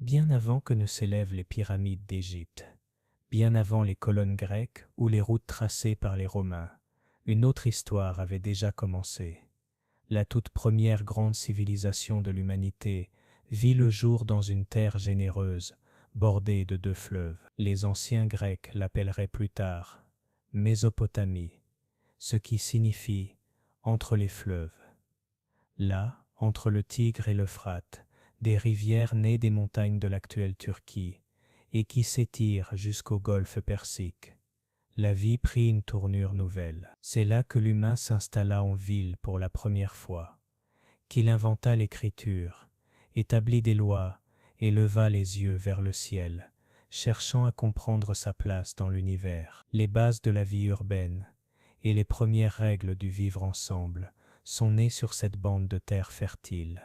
Bien avant que ne s'élèvent les pyramides d'Égypte, bien avant les colonnes grecques ou les routes tracées par les Romains, une autre histoire avait déjà commencé. La toute première grande civilisation de l'humanité vit le jour dans une terre généreuse, bordée de deux fleuves. Les anciens Grecs l'appelleraient plus tard Mésopotamie, ce qui signifie entre les fleuves. Là, entre le Tigre et l'Euphrate, des rivières nées des montagnes de l'actuelle Turquie et qui s'étirent jusqu'au golfe Persique. La vie prit une tournure nouvelle. C'est là que l'humain s'installa en ville pour la première fois, qu'il inventa l'écriture, établit des lois et leva les yeux vers le ciel, cherchant à comprendre sa place dans l'univers. Les bases de la vie urbaine et les premières règles du vivre ensemble sont nées sur cette bande de terre fertile.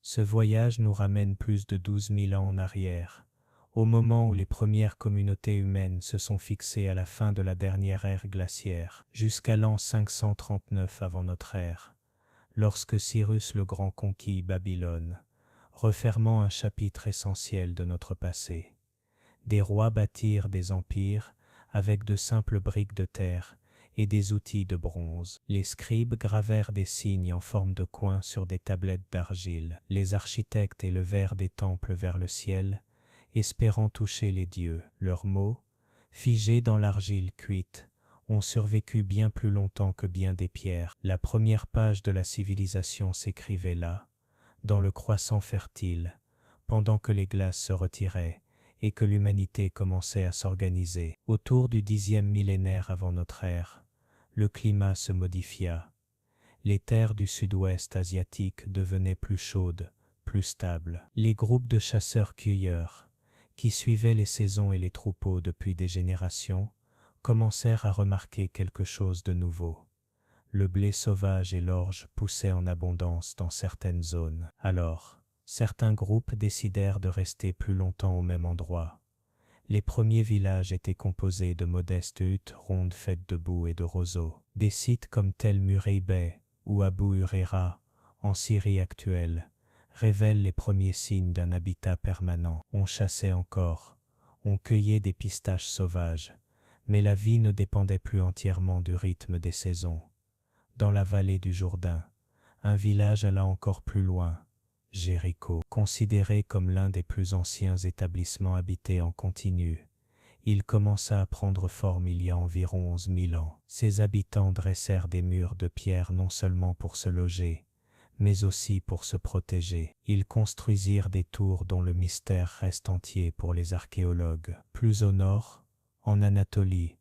Ce voyage nous ramène plus de 12 000 ans en arrière, au moment où les premières communautés humaines se sont fixées à la fin de la dernière ère glaciaire, jusqu'à l'an 539 avant notre ère, lorsque Cyrus le Grand conquit Babylone, refermant un chapitre essentiel de notre passé. Des rois bâtirent des empires avec de simples briques de terre et des outils de bronze. Les scribes gravèrent des signes en forme de coins sur des tablettes d'argile. Les architectes élevèrent des temples vers le ciel, espérant toucher les dieux. Leurs mots, figés dans l'argile cuite, ont survécu bien plus longtemps que bien des pierres. La première page de la civilisation s'écrivait là, dans le croissant fertile, pendant que les glaces se retiraient et que l'humanité commençait à s'organiser. Autour du 10e millénaire avant notre ère, le climat se modifia. Les terres du sud-ouest asiatique devenaient plus chaudes, plus stables. Les groupes de chasseurs-cueilleurs, qui suivaient les saisons et les troupeaux depuis des générations, commencèrent à remarquer quelque chose de nouveau. Le blé sauvage et l'orge poussaient en abondance dans certaines zones. Alors, certains groupes décidèrent de rester plus longtemps au même endroit. Les premiers villages étaient composés de modestes huttes rondes faites de boue et de roseaux. Des sites comme Tel Murray ou Abu Huraira, en Syrie actuelle, révèlent les premiers signes d'un habitat permanent. On chassait encore, on cueillait des pistaches sauvages, mais la vie ne dépendait plus entièrement du rythme des saisons. Dans la vallée du Jourdain, un village alla encore plus loin, Jéricho, considéré comme l'un des plus anciens établissements habités en continu. Il commença à prendre forme il y a environ 11 000 ans. Ses habitants dressèrent des murs de pierre non seulement pour se loger, mais aussi pour se protéger. Ils construisirent des tours dont le mystère reste entier pour les archéologues. Plus au nord, en Anatolie,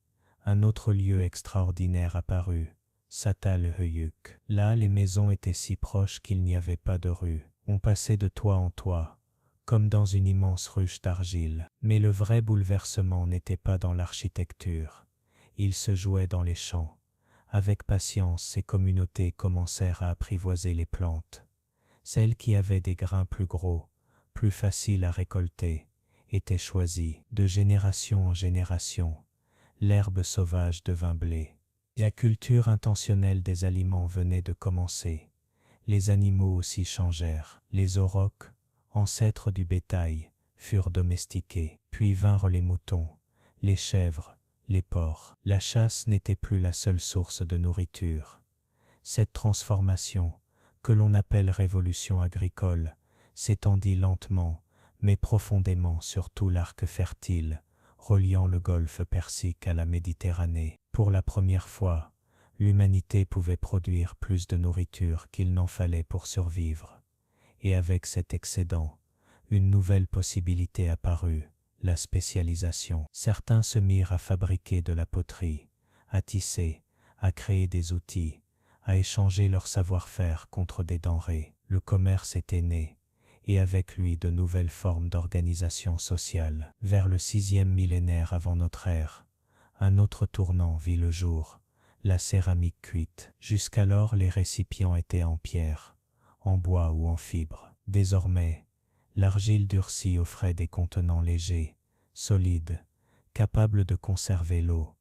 un autre lieu extraordinaire apparut, Çatalhöyük. Là, les maisons étaient si proches qu'il n'y avait pas de rue. On passait de toit en toit, comme dans une immense ruche d'argile. Mais le vrai bouleversement n'était pas dans l'architecture. Il se jouait dans les champs. Avec patience, ces communautés commencèrent à apprivoiser les plantes. Celles qui avaient des grains plus gros, plus faciles à récolter, étaient choisies. De génération en génération, l'herbe sauvage devint blé. La culture intentionnelle des aliments venait de commencer. Les animaux aussi changèrent. Les aurochs, ancêtres du bétail, furent domestiqués. Puis vinrent les moutons, les chèvres, les porcs. La chasse n'était plus la seule source de nourriture. Cette transformation, que l'on appelle révolution agricole, s'étendit lentement, mais profondément sur tout l'arc fertile, reliant le golfe Persique à la Méditerranée. Pour la première fois, l'humanité pouvait produire plus de nourriture qu'il n'en fallait pour survivre. Et avec cet excédent, une nouvelle possibilité apparut, la spécialisation. Certains se mirent à fabriquer de la poterie, à tisser, à créer des outils, à échanger leur savoir-faire contre des denrées. Le commerce était né, et avec lui de nouvelles formes d'organisation sociale. Vers le 6e millénaire avant notre ère, un autre tournant vit le jour, la céramique cuite. Jusqu'alors, les récipients étaient en pierre, en bois ou en fibre. Désormais, l'argile durcie offrait des contenants légers, solides, capables de conserver l'eau,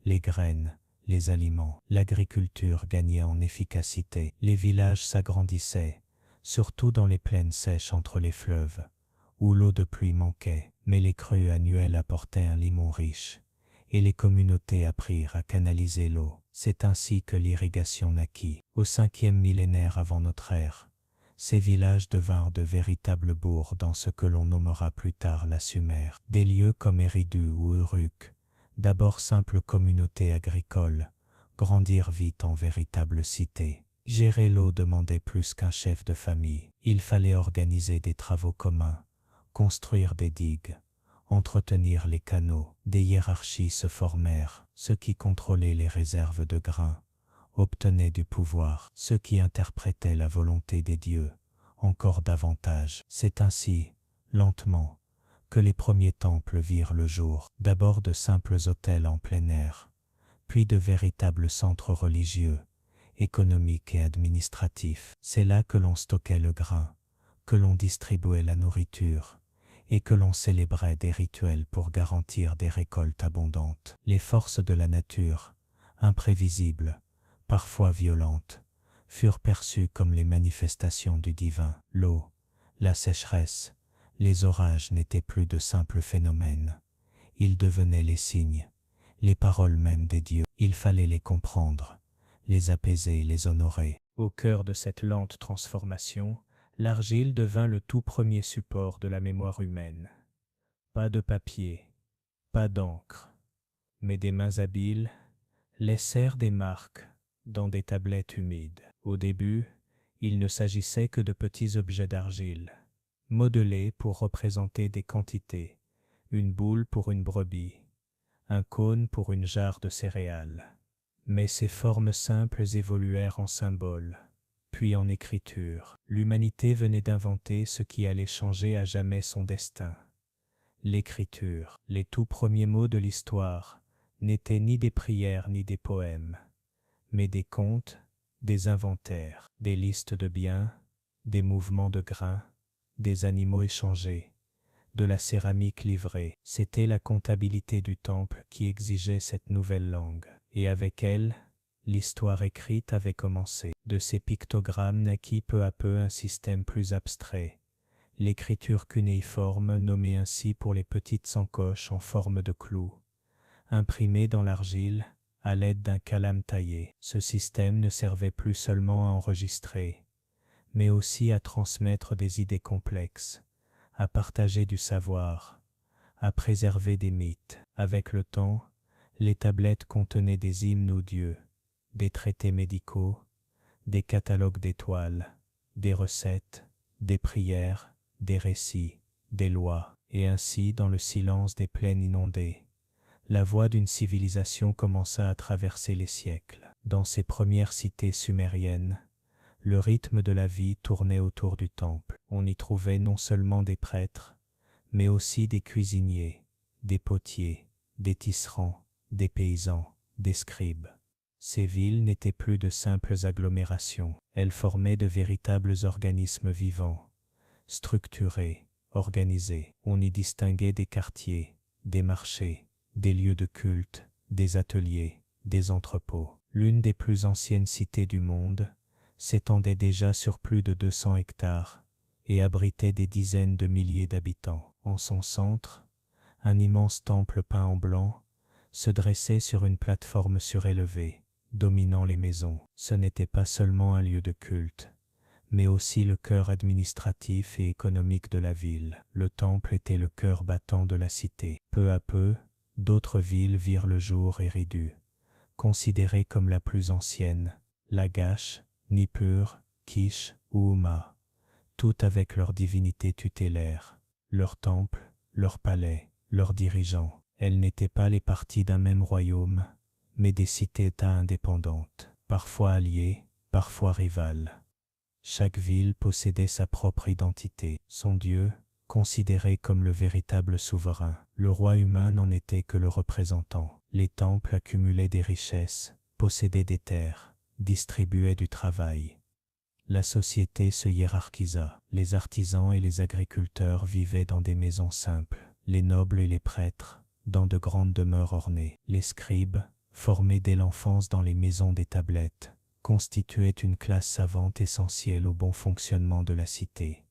les graines, les aliments. L'agriculture gagnait en efficacité. Les villages s'agrandissaient, surtout dans les plaines sèches entre les fleuves, où l'eau de pluie manquait, mais les crues annuelles apportaient un limon riche, et les communautés apprirent à canaliser l'eau. C'est ainsi que l'irrigation naquit. Au 5e millénaire avant notre ère, ces villages devinrent de véritables bourgs dans ce que l'on nommera plus tard la Sumer. Des lieux comme Eridu ou Uruk, d'abord simples communautés agricoles, grandirent vite en véritables cités. Gérer l'eau demandait plus qu'un chef de famille. Il fallait organiser des travaux communs, construire des digues, entretenir les canaux. Des hiérarchies se formèrent. Ceux qui contrôlaient les réserves de grains obtenaient du pouvoir. Ceux qui interprétaient la volonté des dieux, encore davantage. C'est ainsi, lentement, que les premiers temples virent le jour. D'abord de simples hôtels en plein air, puis de véritables centres religieux, économiques et administratifs. C'est là que l'on stockait le grain, que l'on distribuait la nourriture, et que l'on célébrait des rituels pour garantir des récoltes abondantes. Les forces de la nature, imprévisibles, parfois violentes, furent perçues comme les manifestations du divin. L'eau, la sécheresse, les orages n'étaient plus de simples phénomènes. Ils devenaient les signes, les paroles même des dieux. Il fallait les comprendre, les apaiser et les honorer. Au cœur de cette lente transformation, l'argile devint le tout premier support de la mémoire humaine. Pas de papier, pas d'encre, mais des mains habiles laissèrent des marques dans des tablettes humides. Au début, il ne s'agissait que de petits objets d'argile, modelés pour représenter des quantités, une boule pour une brebis, un cône pour une jarre de céréales. Mais ces formes simples évoluèrent en symboles, puis en écriture. L'humanité venait d'inventer ce qui allait changer à jamais son destin. L'écriture. Les tout premiers mots de l'histoire n'étaient ni des prières ni des poèmes, mais des contes, des inventaires, des listes de biens, des mouvements de grains, des animaux échangés, de la céramique livrée. C'était la comptabilité du temple qui exigeait cette nouvelle langue, et avec elle, l'histoire écrite avait commencé. De ces pictogrammes naquit peu à peu un système plus abstrait, l'écriture cunéiforme nommée ainsi pour les petites encoches en forme de clous, imprimées dans l'argile à l'aide d'un calame taillé. Ce système ne servait plus seulement à enregistrer, mais aussi à transmettre des idées complexes, à partager du savoir, à préserver des mythes. Avec le temps, les tablettes contenaient des hymnes aux dieux, des traités médicaux, des catalogues d'étoiles, des recettes, des prières, des récits, des lois, et ainsi, dans le silence des plaines inondées, la voix d'une civilisation commença à traverser les siècles. Dans ces premières cités sumériennes, le rythme de la vie tournait autour du temple. On y trouvait non seulement des prêtres, mais aussi des cuisiniers, des potiers, des tisserands, des paysans, des scribes. Ces villes n'étaient plus de simples agglomérations, elles formaient de véritables organismes vivants, structurés, organisés. On y distinguait des quartiers, des marchés, des lieux de culte, des ateliers, des entrepôts. L'une des plus anciennes cités du monde s'étendait déjà sur plus de 200 hectares et abritait des dizaines de milliers d'habitants. En son centre, un immense temple peint en blanc se dressait sur une plateforme surélevée, dominant les maisons. Ce n'était pas seulement un lieu de culte, mais aussi le cœur administratif et économique de la ville. Le temple était le cœur battant de la cité. Peu à peu, d'autres villes virent le jour. Eridu, considérée comme la plus ancienne, Lagash, Nippur, Kish ou Uma, toutes avec leurs divinités tutélaires, leurs temples, leurs palais, leurs dirigeants. Elles n'étaient pas les parties d'un même royaume, mais des cités-États indépendantes, parfois alliées, parfois rivales. Chaque ville possédait sa propre identité, son dieu, considéré comme le véritable souverain. Le roi humain n'en était que le représentant. Les temples accumulaient des richesses, possédaient des terres, distribuaient du travail. La société se hiérarchisa. Les artisans et les agriculteurs vivaient dans des maisons simples, les nobles et les prêtres, dans de grandes demeures ornées. Les scribes, formés dès l'enfance dans les maisons des tablettes, constituaient une classe savante essentielle au bon fonctionnement de la cité.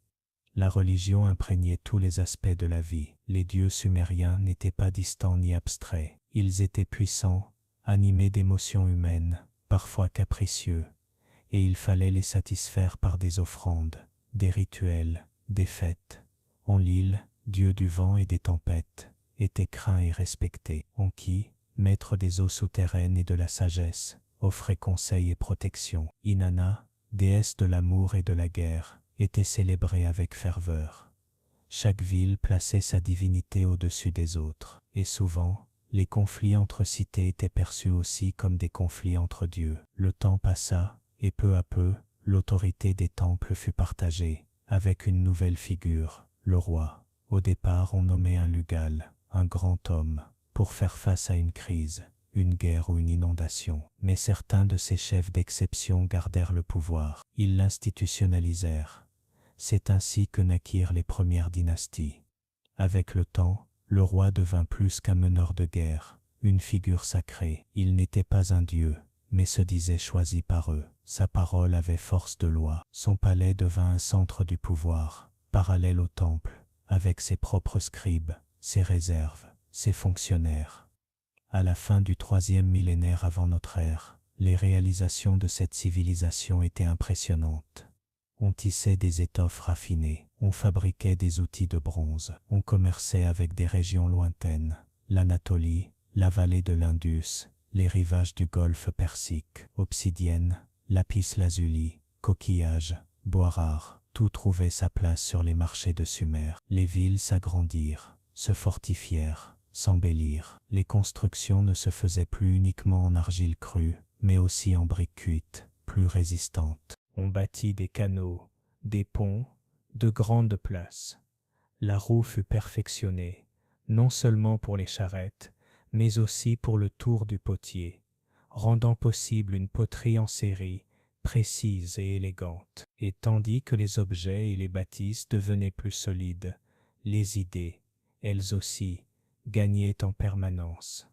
La religion imprégnait tous les aspects de la vie. Les dieux sumériens n'étaient pas distants ni abstraits. Ils étaient puissants, animés d'émotions humaines, parfois capricieux, et il fallait les satisfaire par des offrandes, des rituels, des fêtes. Enlil, dieu du vent et des tempêtes, était craint et respecté. Enki, maître des eaux souterraines et de la sagesse, offrait conseil et protection. Inanna, déesse de l'amour et de la guerre, était célébrée avec ferveur. Chaque ville plaçait sa divinité au-dessus des autres, et souvent, les conflits entre cités étaient perçus aussi comme des conflits entre dieux. Le temps passa, et peu à peu, l'autorité des temples fut partagée, avec une nouvelle figure, le roi. Au départ, on nommait un Lugal, un grand homme, pour faire face à une crise, une guerre ou une inondation. Mais certains de ces chefs d'exception gardèrent le pouvoir. Ils l'institutionnalisèrent. C'est ainsi que naquirent les premières dynasties. Avec le temps, le roi devint plus qu'un meneur de guerre, une figure sacrée. Il n'était pas un dieu, mais se disait choisi par eux. Sa parole avait force de loi. Son palais devint un centre du pouvoir, parallèle au temple, avec ses propres scribes, ses réserves, ses fonctionnaires. À la fin du 3e millénaire avant notre ère, les réalisations de cette civilisation étaient impressionnantes. On tissait des étoffes raffinées, on fabriquait des outils de bronze, on commerçait avec des régions lointaines, l'Anatolie, la vallée de l'Indus, les rivages du golfe Persique, obsidienne, lapis-lazuli, coquillages, bois rares, tout trouvait sa place sur les marchés de Sumer. Les villes s'agrandirent, se fortifièrent, s'embellirent. Les constructions ne se faisaient plus uniquement en argile crue, mais aussi en briques cuites, plus résistantes. On bâtit des canaux, des ponts, de grandes places. La roue fut perfectionnée, non seulement pour les charrettes, mais aussi pour le tour du potier, rendant possible une poterie en série, précise et élégante. Et tandis que les objets et les bâtisses devenaient plus solides, les idées, elles aussi, gagnaient en permanence.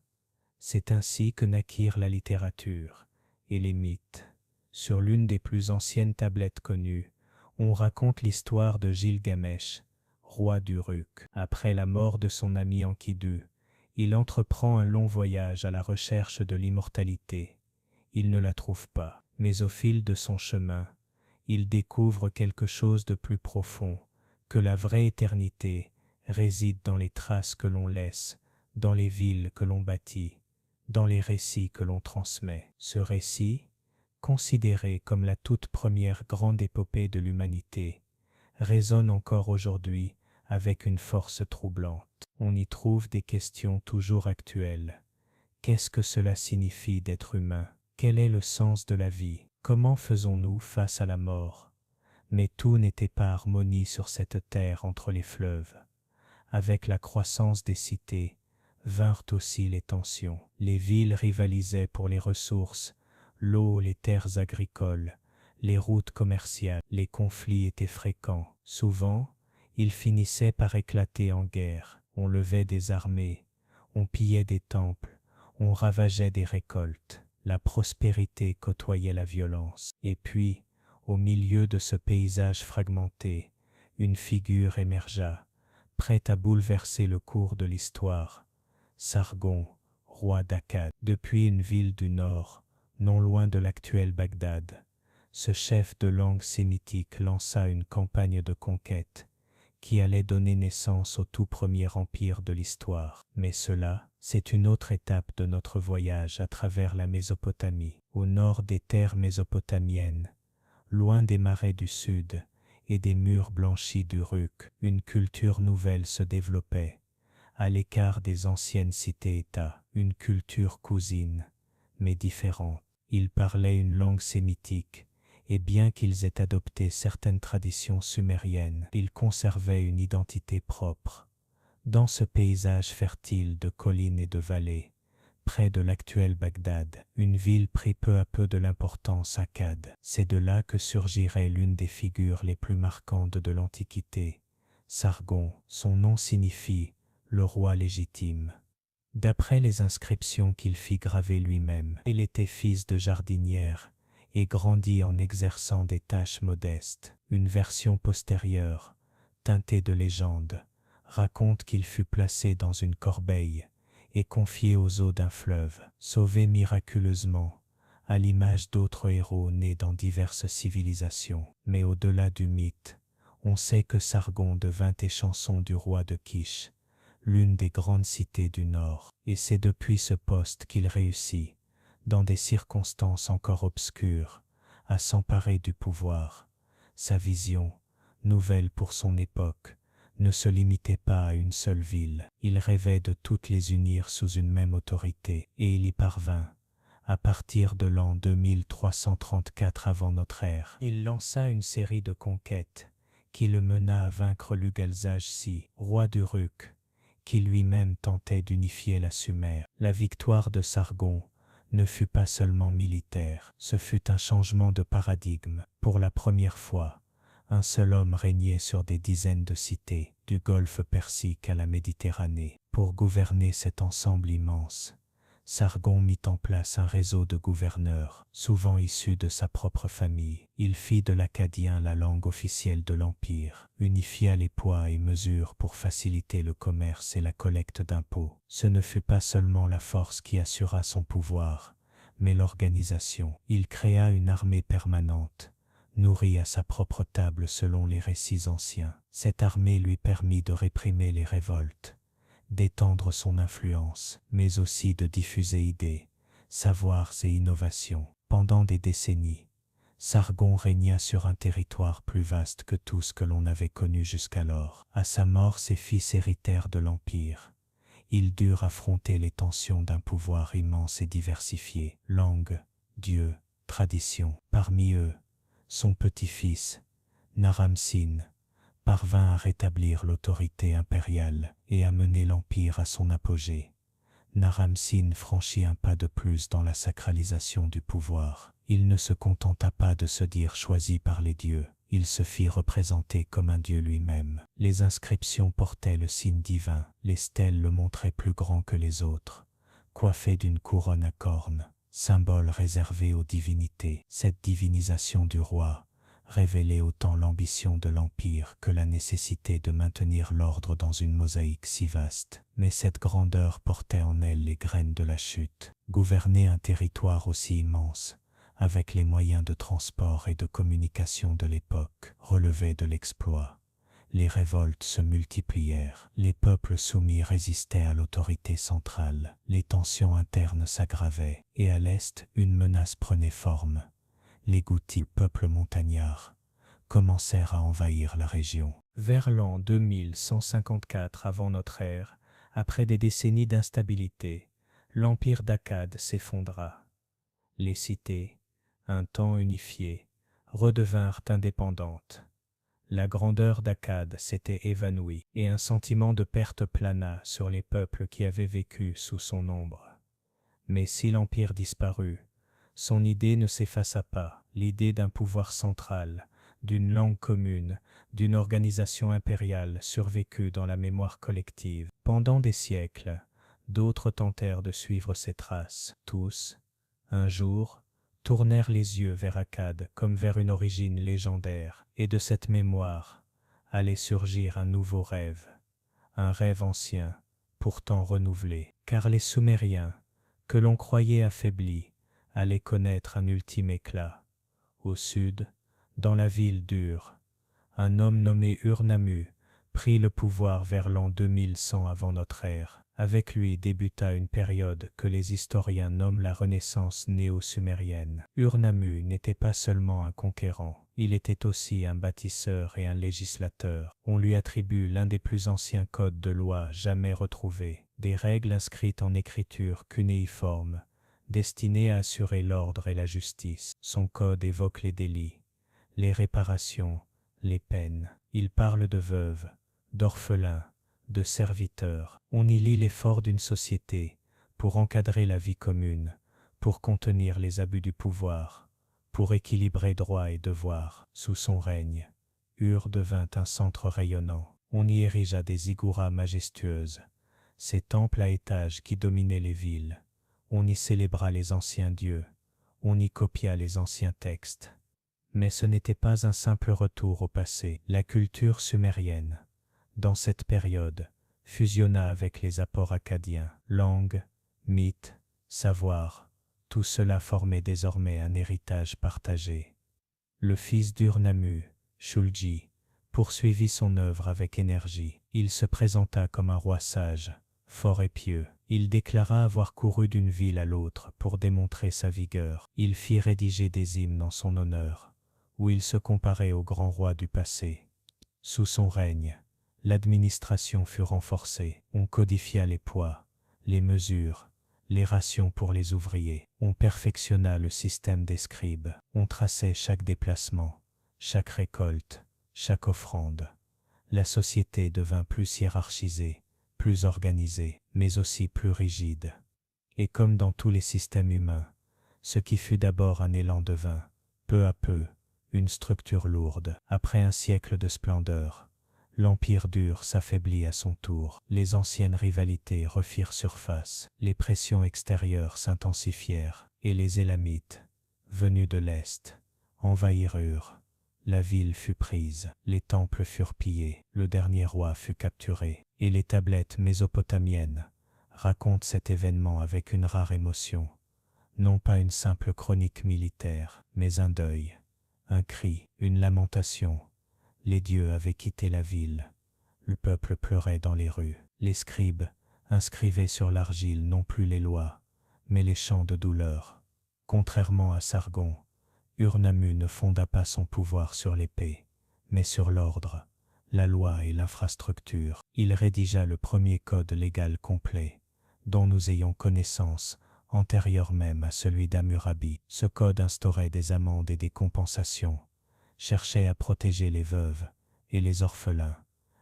C'est ainsi que naquirent la littérature et les mythes. Sur l'une des plus anciennes tablettes connues, on raconte l'histoire de Gilgamesh, roi d'Uruk. Après la mort de son ami Enkidu, il entreprend un long voyage à la recherche de l'immortalité. Il ne la trouve pas, mais au fil de son chemin, il découvre quelque chose de plus profond, que la vraie éternité réside dans les traces que l'on laisse, dans les villes que l'on bâtit, dans les récits que l'on transmet. Ce récit, considéré comme la toute première grande épopée de l'humanité, résonne encore aujourd'hui avec une force troublante. On y trouve des questions toujours actuelles. Qu'est-ce que cela signifie d'être humain? Quel est le sens de la vie? Comment faisons-nous face à la mort? Mais tout n'était pas harmonie sur cette terre entre les fleuves. Avec la croissance des cités, vinrent aussi les tensions. Les villes rivalisaient pour les ressources, l'eau, les terres agricoles, les routes commerciales. Les conflits étaient fréquents. Souvent, ils finissaient par éclater en guerre. On levait des armées, on pillait des temples, on ravageait des récoltes. La prospérité côtoyait la violence. Et puis, au milieu de ce paysage fragmenté, une figure émergea, prête à bouleverser le cours de l'histoire. Sargon, roi d'Akkad. Depuis une ville du nord, non loin de l'actuel Bagdad, ce chef de langue sémitique lança une campagne de conquête qui allait donner naissance au tout premier empire de l'histoire. Mais cela, c'est une autre étape de notre voyage à travers la Mésopotamie, au nord des terres mésopotamiennes, loin des marais du sud et des murs blanchis d'Uruk. Une culture nouvelle se développait, à l'écart des anciennes cités-États, une culture cousine, mais différente. Ils parlaient une langue sémitique, et bien qu'ils aient adopté certaines traditions sumériennes, ils conservaient une identité propre. Dans ce paysage fertile de collines et de vallées, près de l'actuel Bagdad, une ville prit peu à peu de l'importance akkad. C'est de là que surgirait l'une des figures les plus marquantes de l'Antiquité. Sargon, son nom signifie « le roi légitime ». D'après les inscriptions qu'il fit graver lui-même, il était fils de jardinière et grandit en exerçant des tâches modestes. Une version postérieure, teinté de légendes, raconte qu'il fut placé dans une corbeille et confié aux eaux d'un fleuve, sauvé miraculeusement, à l'image d'autres héros nés dans diverses civilisations. Mais au-delà du mythe, on sait que Sargon devint échanson du roi de Kish, l'une des grandes cités du Nord, et c'est depuis ce poste qu'il réussit, dans des circonstances encore obscures, à s'emparer du pouvoir. Sa vision, nouvelle pour son époque, ne se limitait pas à une seule ville. Il rêvait de toutes les unir sous une même autorité, et il y parvint. À partir de l'an 2334 avant notre ère, il lança une série de conquêtes qui le mena à vaincre Lugalzaj-Si, roi d'Uruk, qui lui-même tentait d'unifier la Sumer. La victoire de Sargon ne fut pas seulement militaire, ce fut un changement de paradigme. Pour la première fois, un seul homme régnait sur des dizaines de cités, du golfe Persique à la Méditerranée. Pour gouverner cet ensemble immense, Sargon mit en place un réseau de gouverneurs, souvent issus de sa propre famille. Il fit de l'akkadien la langue officielle de l'Empire, unifia les poids et mesures pour faciliter le commerce et la collecte d'impôts. Ce ne fut pas seulement la force qui assura son pouvoir, mais l'organisation. Il créa une armée permanente, nourrie à sa propre table selon les récits anciens. Cette armée lui permit de réprimer les révoltes, d'étendre son influence, mais aussi de diffuser idées, savoirs et innovations. Pendant des décennies, Sargon régna sur un territoire plus vaste que tout ce que l'on avait connu jusqu'alors. À sa mort, ses fils héritèrent de l'Empire. Ils durent affronter les tensions d'un pouvoir immense et diversifié. Langue, dieux, traditions. Parmi eux, son petit-fils, Naram-Sin, parvint à rétablir l'autorité impériale et à mener l'Empire à son apogée. Naram-Sin franchit un pas de plus dans la sacralisation du pouvoir. Il ne se contenta pas de se dire choisi par les dieux, il se fit représenter comme un dieu lui-même. Les inscriptions portaient le signe divin, les stèles le montraient plus grand que les autres, coiffé d'une couronne à cornes, symbole réservé aux divinités. Cette divinisation du roi révélait autant l'ambition de l'Empire que la nécessité de maintenir l'ordre dans une mosaïque si vaste. Mais cette grandeur portait en elle les graines de la chute. Gouverner un territoire aussi immense, avec les moyens de transport et de communication de l'époque, relevait de l'exploit. Les révoltes se multiplièrent, les peuples soumis résistaient à l'autorité centrale, les tensions internes s'aggravaient, et à l'est, une menace prenait forme. Les Goutis, peuple montagnard, commencèrent à envahir la région. Vers l'an 2154 avant notre ère, après des décennies d'instabilité, l'empire d'Akkad s'effondra. Les cités, un temps unifiées, redevinrent indépendantes. La grandeur d'Akkad s'était évanouie et un sentiment de perte plana sur les peuples qui avaient vécu sous son ombre. Mais si l'empire disparut, son idée ne s'effaça pas, l'idée d'un pouvoir central, d'une langue commune, d'une organisation impériale survécut dans la mémoire collective. Pendant des siècles, d'autres tentèrent de suivre ses traces. Tous, un jour, tournèrent les yeux vers Akkad comme vers une origine légendaire, et de cette mémoire allait surgir un nouveau rêve, un rêve ancien, pourtant renouvelé, car les Sumériens, que l'on croyait affaiblis, allaient connaître un ultime éclat. Au sud, dans la ville d'Ur, un homme nommé Ur-Nammu prit le pouvoir vers l'an 2100 avant notre ère. Avec lui débuta une période que les historiens nomment la Renaissance néo-sumérienne. Ur-Nammu n'était pas seulement un conquérant, il était aussi un bâtisseur et un législateur. On lui attribue l'un des plus anciens codes de loi jamais retrouvés, des règles inscrites en écriture cunéiforme, destinées à assurer l'ordre et la justice. Son code évoque les délits, les réparations, les peines. Il parle de veuves, d'orphelins, de serviteurs. On y lit l'effort d'une société pour encadrer la vie commune, pour contenir les abus du pouvoir, pour équilibrer droits et devoirs. Sous son règne, Ur devint un centre rayonnant. On y érigea des zigguras majestueuses, ces temples à étages qui dominaient les villes. On y célébra les anciens dieux, on y copia les anciens textes. Mais ce n'était pas un simple retour au passé. La culture sumérienne, dans cette période, fusionna avec les apports acadiens. Langue, mythes, savoir, tout cela formait désormais un héritage partagé. Le fils d'Urnamu, Shulgi, poursuivit son œuvre avec énergie. Il se présenta comme un roi sage, fort et pieux. Il déclara avoir couru d'une ville à l'autre pour démontrer sa vigueur. Il fit rédiger des hymnes en son honneur, où il se comparait aux grands rois du passé. Sous son règne, l'administration fut renforcée. On codifia les poids, les mesures, les rations pour les ouvriers. On perfectionna le système des scribes. On traçait chaque déplacement, chaque récolte, chaque offrande. La société devint plus hiérarchisée, plus organisée, mais aussi plus rigide. Et comme dans tous les systèmes humains, ce qui fut d'abord un élan devint, peu à peu, une structure lourde. Après un siècle de splendeur, l'Empire dur s'affaiblit à son tour. Les anciennes rivalités refirent surface, les pressions extérieures s'intensifièrent, et les Élamites, venus de l'Est, envahirent. La ville fut prise, les temples furent pillés, le dernier roi fut capturé, et les tablettes mésopotamiennes racontent cet événement avec une rare émotion. Non pas une simple chronique militaire, mais un deuil, un cri, une lamentation. Les dieux avaient quitté la ville. Le peuple pleurait dans les rues. Les scribes inscrivaient sur l'argile non plus les lois, mais les chants de douleur. Contrairement à Sargon, Urnamu ne fonda pas son pouvoir sur l'épée, mais sur l'ordre, la loi et l'infrastructure. Il rédigea le premier code légal complet, dont nous ayons connaissance, antérieur même à celui d'Hammurabi. Ce code instaurait des amendes et des compensations, cherchait à protéger les veuves et les orphelins,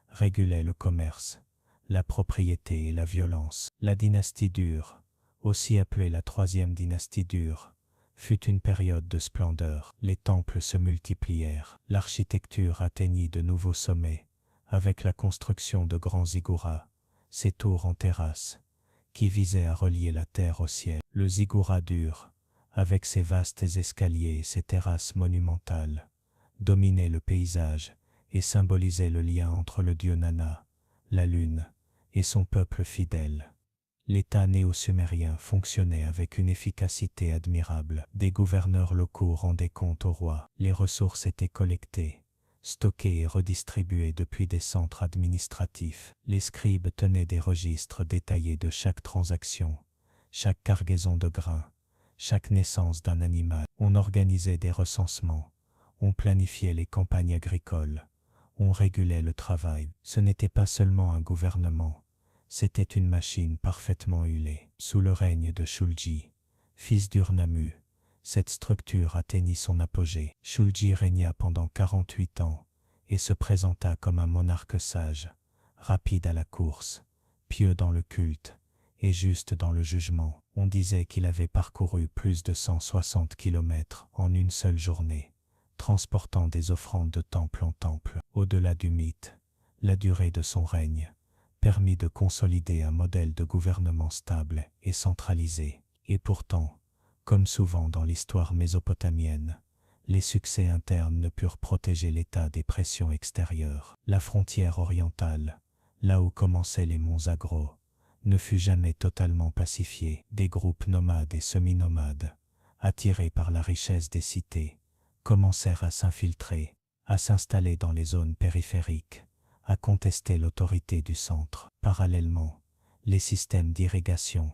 régulait le commerce, la propriété et la violence. La dynastie Dure, aussi appelée la troisième dynastie Dure, fut une période de splendeur. Les temples se multiplièrent, l'architecture atteignit de nouveaux sommets, avec la construction de grands ziggourats, ces tours en terrasse, qui visaient à relier la terre au ciel. Le ziggourат dur, avec ses vastes escaliers et ses terrasses monumentales, dominait le paysage et symbolisait le lien entre le dieu Nana, la lune, et son peuple fidèle. L'État néo-sumérien fonctionnait avec une efficacité admirable. Des gouverneurs locaux rendaient compte au roi. Les ressources étaient collectées, stockées et redistribuées depuis des centres administratifs. Les scribes tenaient des registres détaillés de chaque transaction, chaque cargaison de grains, chaque naissance d'un animal. On organisait des recensements, on planifiait les campagnes agricoles, on régulait le travail. Ce n'était pas seulement un gouvernement, c'était une machine parfaitement huilée. Sous le règne de Shulgi, fils d'Urnamu, cette structure atteignit son apogée. Shulgi régna pendant 48 ans et se présenta comme un monarque sage, rapide à la course, pieux dans le culte et juste dans le jugement. On disait qu'il avait parcouru plus de 160 kilomètres en une seule journée, transportant des offrandes de temple en temple. Au-delà du mythe, la durée de son règne permit de consolider un modèle de gouvernement stable et centralisé. Et pourtant, comme souvent dans l'histoire mésopotamienne, les succès internes ne purent protéger l'État des pressions extérieures. La frontière orientale, là où commençaient les monts Zagros, ne fut jamais totalement pacifiée. Des groupes nomades et semi-nomades, attirés par la richesse des cités, commencèrent à s'infiltrer, à s'installer dans les zones périphériques, à contester l'autorité du centre. Parallèlement, les systèmes d'irrigation,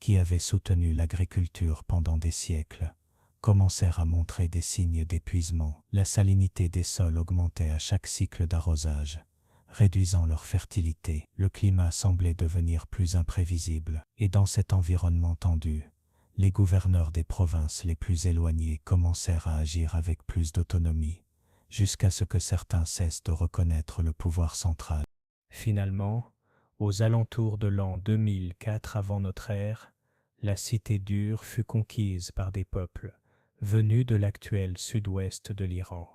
qui avaient soutenu l'agriculture pendant des siècles, commencèrent à montrer des signes d'épuisement. La salinité des sols augmentait à chaque cycle d'arrosage, réduisant leur fertilité. Le climat semblait devenir plus imprévisible, et dans cet environnement tendu, les gouverneurs des provinces les plus éloignées commencèrent à agir avec plus d'autonomie, jusqu'à ce que certains cessent de reconnaître le pouvoir central. Finalement, aux alentours de l'an 2004 avant notre ère, la cité Dure fut conquise par des peuples venus de l'actuel sud-ouest de l'Iran.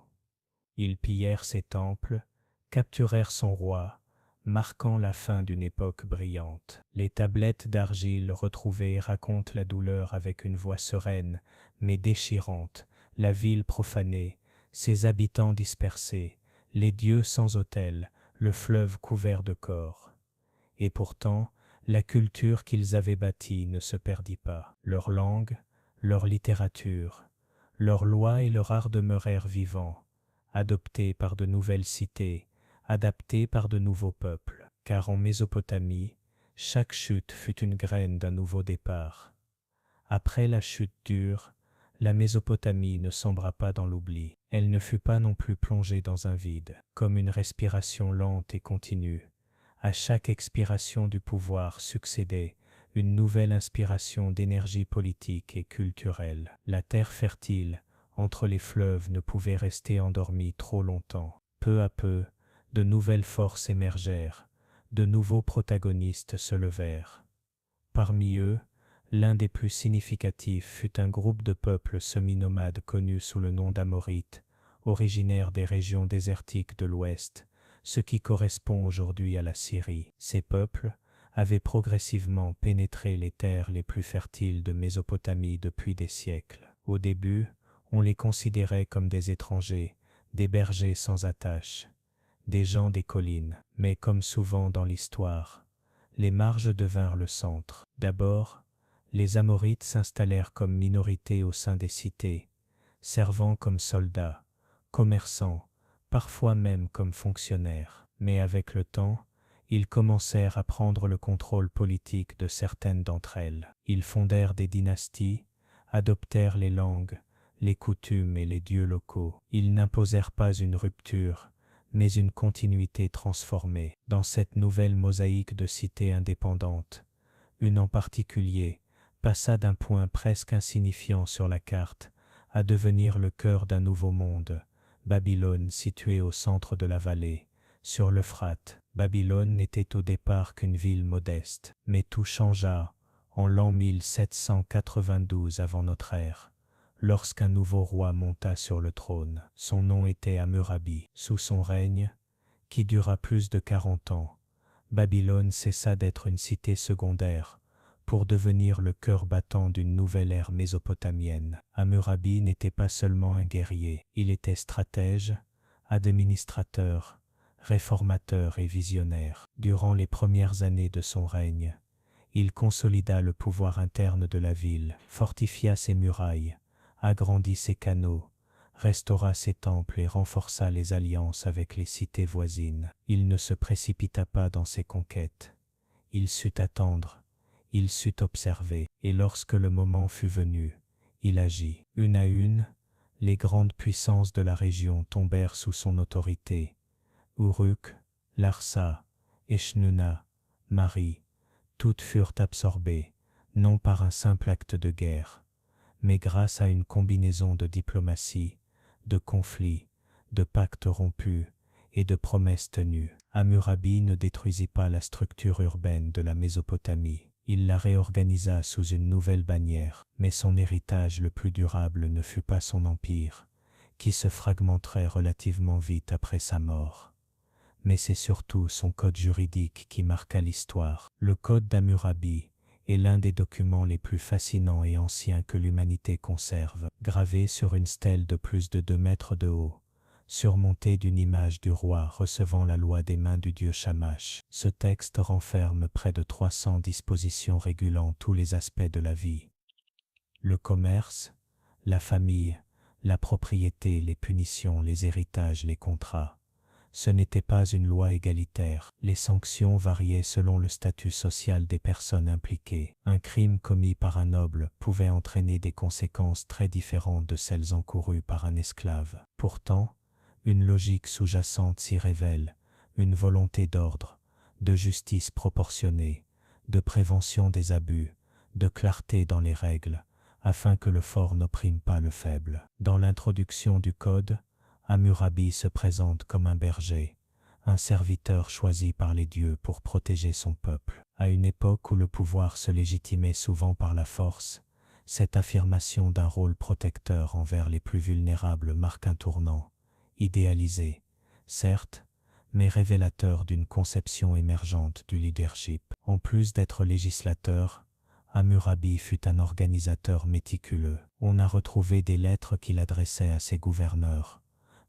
Ils pillèrent ses temples, capturèrent son roi, marquant la fin d'une époque brillante. Les tablettes d'argile retrouvées racontent la douleur avec une voix sereine, mais déchirante, la ville profanée, ses habitants dispersés, les dieux sans autel, le fleuve couvert de corps. Et pourtant, la culture qu'ils avaient bâtie ne se perdit pas. Leur langue, leur littérature, leurs lois et leur art demeurèrent vivants, adoptés par de nouvelles cités, adaptés par de nouveaux peuples. Car en Mésopotamie, chaque chute fut une graine d'un nouveau départ. Après la chute dure, la Mésopotamie ne sombra pas dans l'oubli. Elle ne fut pas non plus plongée dans un vide, comme une respiration lente et continue. À chaque expiration du pouvoir succédait une nouvelle inspiration d'énergie politique et culturelle. La terre fertile, entre les fleuves, ne pouvait rester endormie trop longtemps. Peu à peu, de nouvelles forces émergèrent, de nouveaux protagonistes se levèrent. Parmi eux, l'un des plus significatifs fut un groupe de peuples semi-nomades connus sous le nom d'Amorites, originaires des régions désertiques de l'Ouest, ce qui correspond aujourd'hui à la Syrie. Ces peuples avaient progressivement pénétré les terres les plus fertiles de Mésopotamie depuis des siècles. Au début, on les considérait comme des étrangers, des bergers sans attache, des gens des collines. Mais comme souvent dans l'histoire, les marges devinrent le centre. D'abord, les Amorites s'installèrent comme minorité au sein des cités, servant comme soldats, commerçants, parfois même comme fonctionnaires. Mais avec le temps, ils commencèrent à prendre le contrôle politique de certaines d'entre elles. Ils fondèrent des dynasties, adoptèrent les langues, les coutumes et les dieux locaux. Ils n'imposèrent pas une rupture, mais une continuité transformée. Dans cette nouvelle mosaïque de cités indépendantes, une en particulier passa d'un point presque insignifiant sur la carte à devenir le cœur d'un nouveau monde, Babylone située au centre de la vallée, sur l'Euphrate. Babylone n'était au départ qu'une ville modeste, mais tout changea en l'an 1792 avant notre ère, lorsqu'un nouveau roi monta sur le trône. Son nom était Hammurabi. Sous son règne, qui dura plus de 40 ans, Babylone cessa d'être une cité secondaire pour devenir le cœur battant d'une nouvelle ère mésopotamienne. Hammurabi n'était pas seulement un guerrier, il était stratège, administrateur, réformateur et visionnaire. Durant les premières années de son règne, il consolida le pouvoir interne de la ville, fortifia ses murailles, agrandit ses canaux, restaura ses temples et renforça les alliances avec les cités voisines. Il ne se précipita pas dans ses conquêtes. Il sut attendre, il sut observer, et lorsque le moment fut venu, il agit. Une à une, les grandes puissances de la région tombèrent sous son autorité. Uruk, Larsa, Eshnunna, Mari, toutes furent absorbées, non par un simple acte de guerre, mais grâce à une combinaison de diplomatie, de conflits, de pactes rompus et de promesses tenues. Hammurabi ne détruisit pas la structure urbaine de la Mésopotamie. Il la réorganisa sous une nouvelle bannière, mais son héritage le plus durable ne fut pas son empire, qui se fragmenterait relativement vite après sa mort. Mais c'est surtout son code juridique qui marqua l'histoire. Le code d'Hammurabi est l'un des documents les plus fascinants et anciens que l'humanité conserve, gravé sur une stèle de plus de 2 mètres de haut, surmonté d'une image du roi recevant la loi des mains du dieu Shamash. Ce texte renferme près de 300 dispositions régulant tous les aspects de la vie. Le commerce, la famille, la propriété, les punitions, les héritages, les contrats. Ce n'était pas une loi égalitaire. Les sanctions variaient selon le statut social des personnes impliquées. Un crime commis par un noble pouvait entraîner des conséquences très différentes de celles encourues par un esclave. Pourtant, une logique sous-jacente s'y révèle, une volonté d'ordre, de justice proportionnée, de prévention des abus, de clarté dans les règles, afin que le fort n'opprime pas le faible. Dans l'introduction du code, Hammurabi se présente comme un berger, un serviteur choisi par les dieux pour protéger son peuple. À une époque où le pouvoir se légitimait souvent par la force, cette affirmation d'un rôle protecteur envers les plus vulnérables marque un tournant, idéalisé, certes, mais révélateur d'une conception émergente du leadership. En plus d'être législateur, Hammurabi fut un organisateur méticuleux. On a retrouvé des lettres qu'il adressait à ses gouverneurs,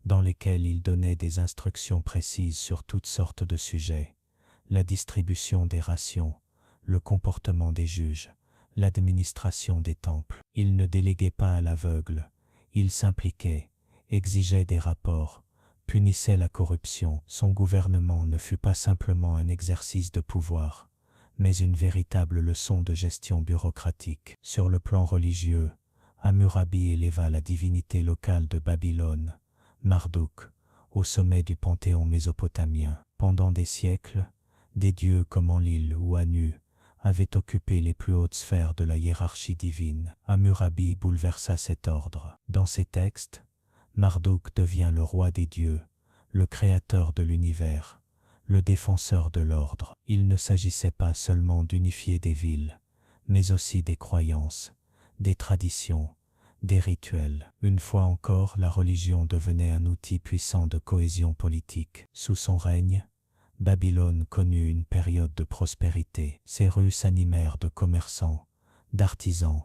dans lesquels il donnait des instructions précises sur toutes sortes de sujets: la distribution des rations, le comportement des juges, l'administration des temples. Il ne déléguait pas à l'aveugle, il s'impliquait, exigeait des rapports, punissait la corruption. Son gouvernement ne fut pas simplement un exercice de pouvoir, mais une véritable leçon de gestion bureaucratique. Sur le plan religieux, Hammurabi éleva la divinité locale de Babylone, Marduk, au sommet du panthéon mésopotamien. Pendant des siècles, des dieux comme Enlil ou Anu avaient occupé les plus hautes sphères de la hiérarchie divine. Hammurabi bouleversa cet ordre. Dans ses textes, Marduk devient le roi des dieux, le créateur de l'univers, le défenseur de l'ordre. Il ne s'agissait pas seulement d'unifier des villes, mais aussi des croyances, des traditions, des rituels. Une fois encore, la religion devenait un outil puissant de cohésion politique. Sous son règne, Babylone connut une période de prospérité. Ses rues s'animèrent de commerçants, d'artisans,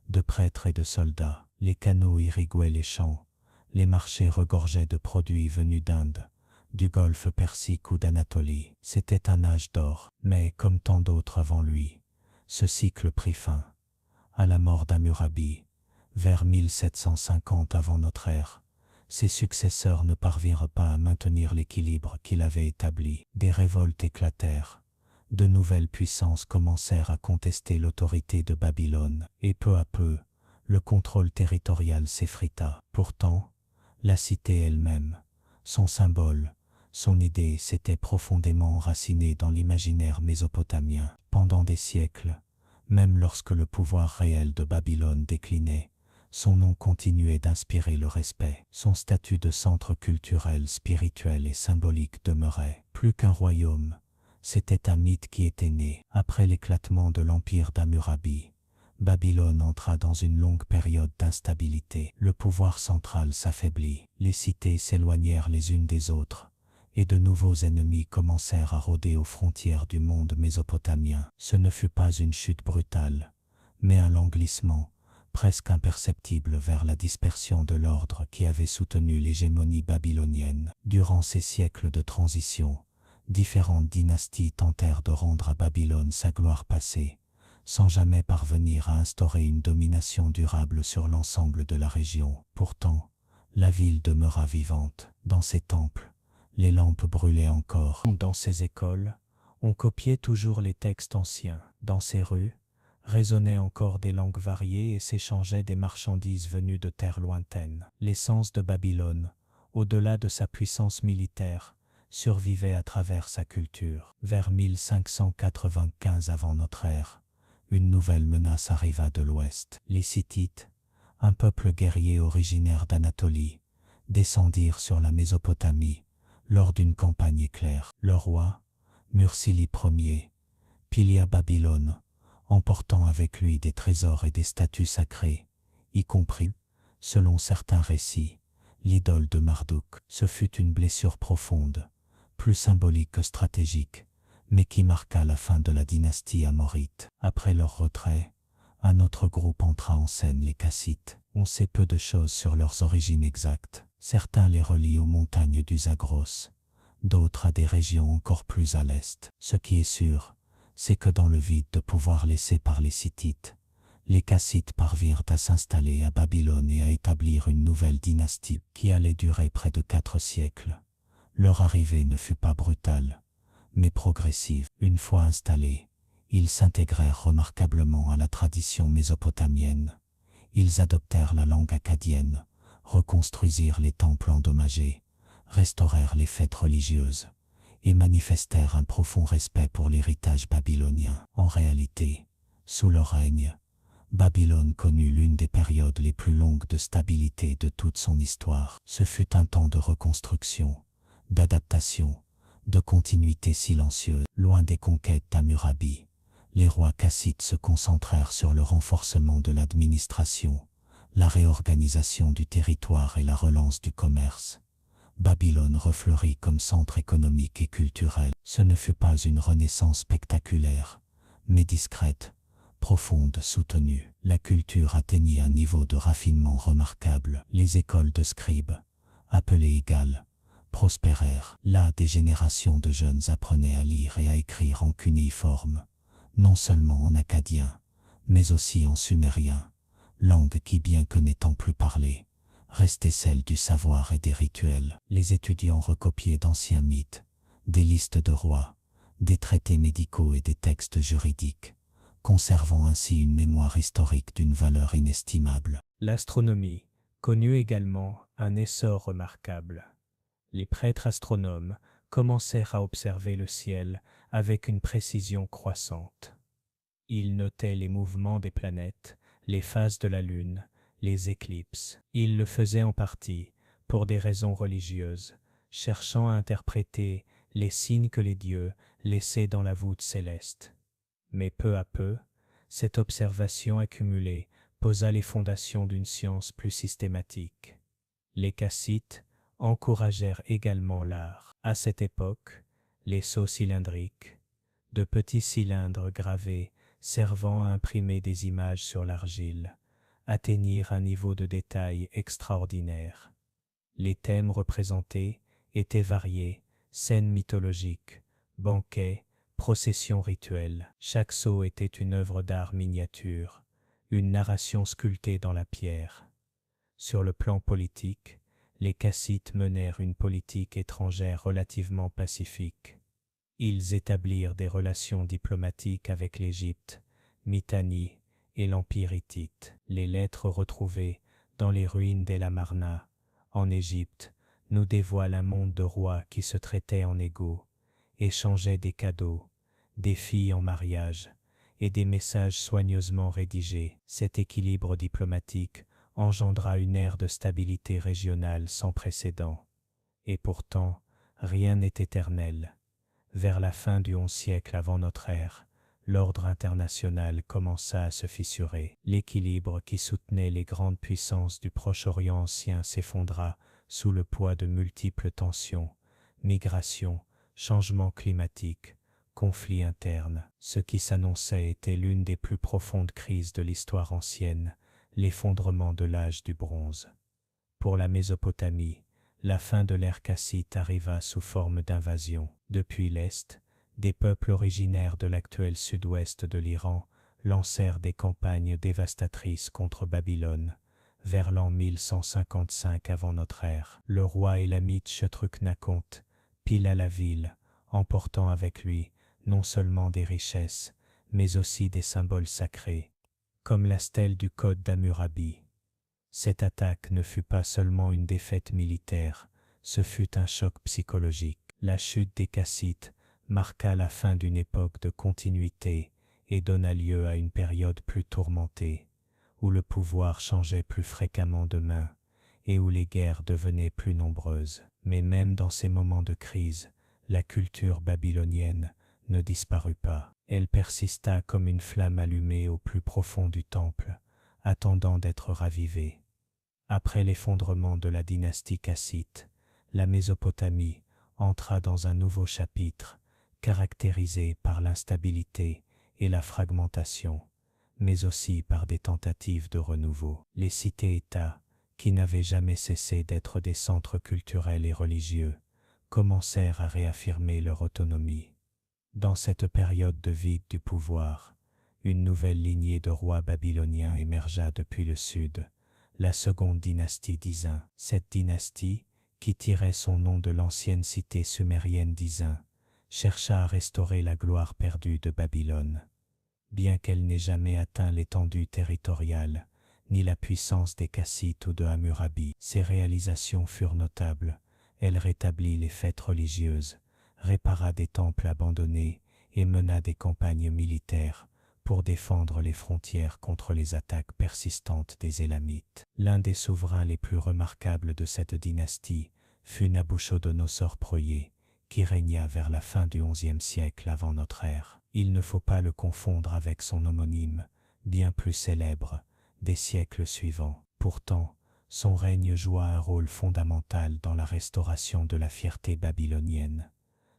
de prêtres et de soldats. Les canaux irriguaient les champs, les marchés regorgeaient de produits venus d'Inde, du golfe Persique ou d'Anatolie. C'était un âge d'or, mais comme tant d'autres avant lui, ce cycle prit fin. À la mort d'Hammurabi, vers 1750 avant notre ère, ses successeurs ne parvinrent pas à maintenir l'équilibre qu'il avait établi. Des révoltes éclatèrent, de nouvelles puissances commencèrent à contester l'autorité de Babylone, et peu à peu, le contrôle territorial s'effrita. Pourtant, la cité elle-même, son symbole, son idée s'étaient profondément enracinés dans l'imaginaire mésopotamien. Pendant des siècles, même lorsque le pouvoir réel de Babylone déclinait, son nom continuait d'inspirer le respect. Son statut de centre culturel, spirituel et symbolique demeurait. Plus qu'un royaume, c'était un mythe qui était né. Après l'éclatement de l'empire d'Hammurabi, Babylone entra dans une longue période d'instabilité. Le pouvoir central s'affaiblit, les cités s'éloignèrent les unes des autres, et de nouveaux ennemis commencèrent à rôder aux frontières du monde mésopotamien. Ce ne fut pas une chute brutale, mais un languissement, presque imperceptible vers la dispersion de l'ordre qui avait soutenu l'hégémonie babylonienne. Durant ces siècles de transition, différentes dynasties tentèrent de rendre à Babylone sa gloire passée, sans jamais parvenir à instaurer une domination durable sur l'ensemble de la région. Pourtant, la ville demeura vivante. Dans ses temples, les lampes brûlaient encore. Dans ses écoles, on copiait toujours les textes anciens. Dans ses rues, résonnaient encore des langues variées et s'échangeaient des marchandises venues de terres lointaines. L'essence de Babylone, au-delà de sa puissance militaire, survivait à travers sa culture. Vers 1595 avant notre ère, une nouvelle menace arriva de l'ouest. Les Hittites, un peuple guerrier originaire d'Anatolie, descendirent sur la Mésopotamie lors d'une campagne éclair. Le roi, Mursili Ier, pilia Babylone, emportant avec lui des trésors et des statues sacrées, y compris, selon certains récits, l'idole de Marduk. Ce fut une blessure profonde, plus symbolique que stratégique, mais qui marqua la fin de la dynastie amorite. Après leur retrait, un autre groupe entra en scène, les Kassites. On sait peu de choses sur leurs origines exactes. Certains les relient aux montagnes du Zagros, d'autres à des régions encore plus à l'est. Ce qui est sûr, c'est que dans le vide de pouvoir laissé par les Hittites, les Kassites parvinrent à s'installer à Babylone et à établir une nouvelle dynastie qui allait durer près de 4 siècles. Leur arrivée ne fut pas brutale, mais progressive. Une fois installés, ils s'intégrèrent remarquablement à la tradition mésopotamienne. Ils adoptèrent la langue akkadienne, reconstruisirent les temples endommagés, restaurèrent les fêtes religieuses et manifestèrent un profond respect pour l'héritage babylonien. En réalité, sous leur règne, Babylone connut l'une des périodes les plus longues de stabilité de toute son histoire. Ce fut un temps de reconstruction, d'adaptation, de continuité silencieuse. Loin des conquêtes d'Hammurabi, les rois kassites se concentrèrent sur le renforcement de l'administration, la réorganisation du territoire et la relance du commerce. Babylone refleurit comme centre économique et culturel. Ce ne fut pas une renaissance spectaculaire, mais discrète, profonde, soutenue. La culture atteignit un niveau de raffinement remarquable. Les écoles de scribes, appelés égales, prospérèrent. Là, des générations de jeunes apprenaient à lire et à écrire en cunéiforme, non seulement en akkadien, mais aussi en sumérien, langue qui, bien que n'étant plus parlée, restait celle du savoir et des rituels. Les étudiants recopiaient d'anciens mythes, des listes de rois, des traités médicaux et des textes juridiques, conservant ainsi une mémoire historique d'une valeur inestimable. L'astronomie connut également un essor remarquable. Les prêtres astronomes commencèrent à observer le ciel avec une précision croissante. Ils notaient les mouvements des planètes, les phases de la Lune, les éclipses. Ils le faisaient en partie pour des raisons religieuses, cherchant à interpréter les signes que les dieux laissaient dans la voûte céleste. Mais peu à peu, cette observation accumulée posa les fondations d'une science plus systématique. Les Kassites encouragèrent également l'art. À cette époque, les sceaux cylindriques, de petits cylindres gravés servant à imprimer des images sur l'argile, atteignirent un niveau de détail extraordinaire. Les thèmes représentés étaient variés, scènes mythologiques, banquets, processions rituelles. Chaque sceau était une œuvre d'art miniature, une narration sculptée dans la pierre. Sur le plan politique, les Kassites menèrent une politique étrangère relativement pacifique. Ils établirent des relations diplomatiques avec l'Égypte, Mitanni et l'Empire hittite. Les lettres retrouvées dans les ruines d'El Amarna, en Égypte, nous dévoilent un monde de rois qui se traitaient en égaux, échangeaient des cadeaux, des filles en mariage et des messages soigneusement rédigés. Cet équilibre diplomatique engendra une ère de stabilité régionale sans précédent. Et pourtant, rien n'est éternel. Vers la fin du XIe siècle avant notre ère, l'ordre international commença à se fissurer. L'équilibre qui soutenait les grandes puissances du Proche-Orient ancien s'effondra sous le poids de multiples tensions, migrations, changements climatiques, conflits internes. Ce qui s'annonçait était l'une des plus profondes crises de l'histoire ancienne, l'effondrement de l'âge du bronze. Pour la Mésopotamie, la fin de l'ère kassite arriva sous forme d'invasion. Depuis l'Est, des peuples originaires de l'actuel sud-ouest de l'Iran lancèrent des campagnes dévastatrices contre Babylone, vers l'an 1155 avant notre ère. Le roi élamite Shetrukhnakhonte pilla la ville, emportant avec lui non seulement des richesses, mais aussi des symboles sacrés, comme la stèle du code d'Hammurabi. Cette attaque ne fut pas seulement une défaite militaire, ce fut un choc psychologique. La chute des Kassites marqua la fin d'une époque de continuité et donna lieu à une période plus tourmentée, où le pouvoir changeait plus fréquemment de main et où les guerres devenaient plus nombreuses. Mais même dans ces moments de crise, la culture babylonienne ne disparut pas. Elle persista comme une flamme allumée au plus profond du temple, attendant d'être ravivée. Après l'effondrement de la dynastie kassite, la Mésopotamie entra dans un nouveau chapitre, caractérisé par l'instabilité et la fragmentation, mais aussi par des tentatives de renouveau. Les cités-États, qui n'avaient jamais cessé d'être des centres culturels et religieux, commencèrent à réaffirmer leur autonomie. Dans cette période de vide du pouvoir, une nouvelle lignée de rois babyloniens émergea depuis le sud, la seconde dynastie d'Isin. Cette dynastie, qui tirait son nom de l'ancienne cité sumérienne d'Isin, chercha à restaurer la gloire perdue de Babylone. Bien qu'elle n'ait jamais atteint l'étendue territoriale, ni la puissance des Kassites ou de Hammurabi, ses réalisations furent notables. Elle rétablit les fêtes religieuses, répara des temples abandonnés et mena des campagnes militaires pour défendre les frontières contre les attaques persistantes des Élamites. L'un des souverains les plus remarquables de cette dynastie fut Nabuchodonosor Ier, qui régna vers la fin du XIe siècle avant notre ère. Il ne faut pas le confondre avec son homonyme, bien plus célèbre, des siècles suivants. Pourtant, son règne joua un rôle fondamental dans la restauration de la fierté babylonienne.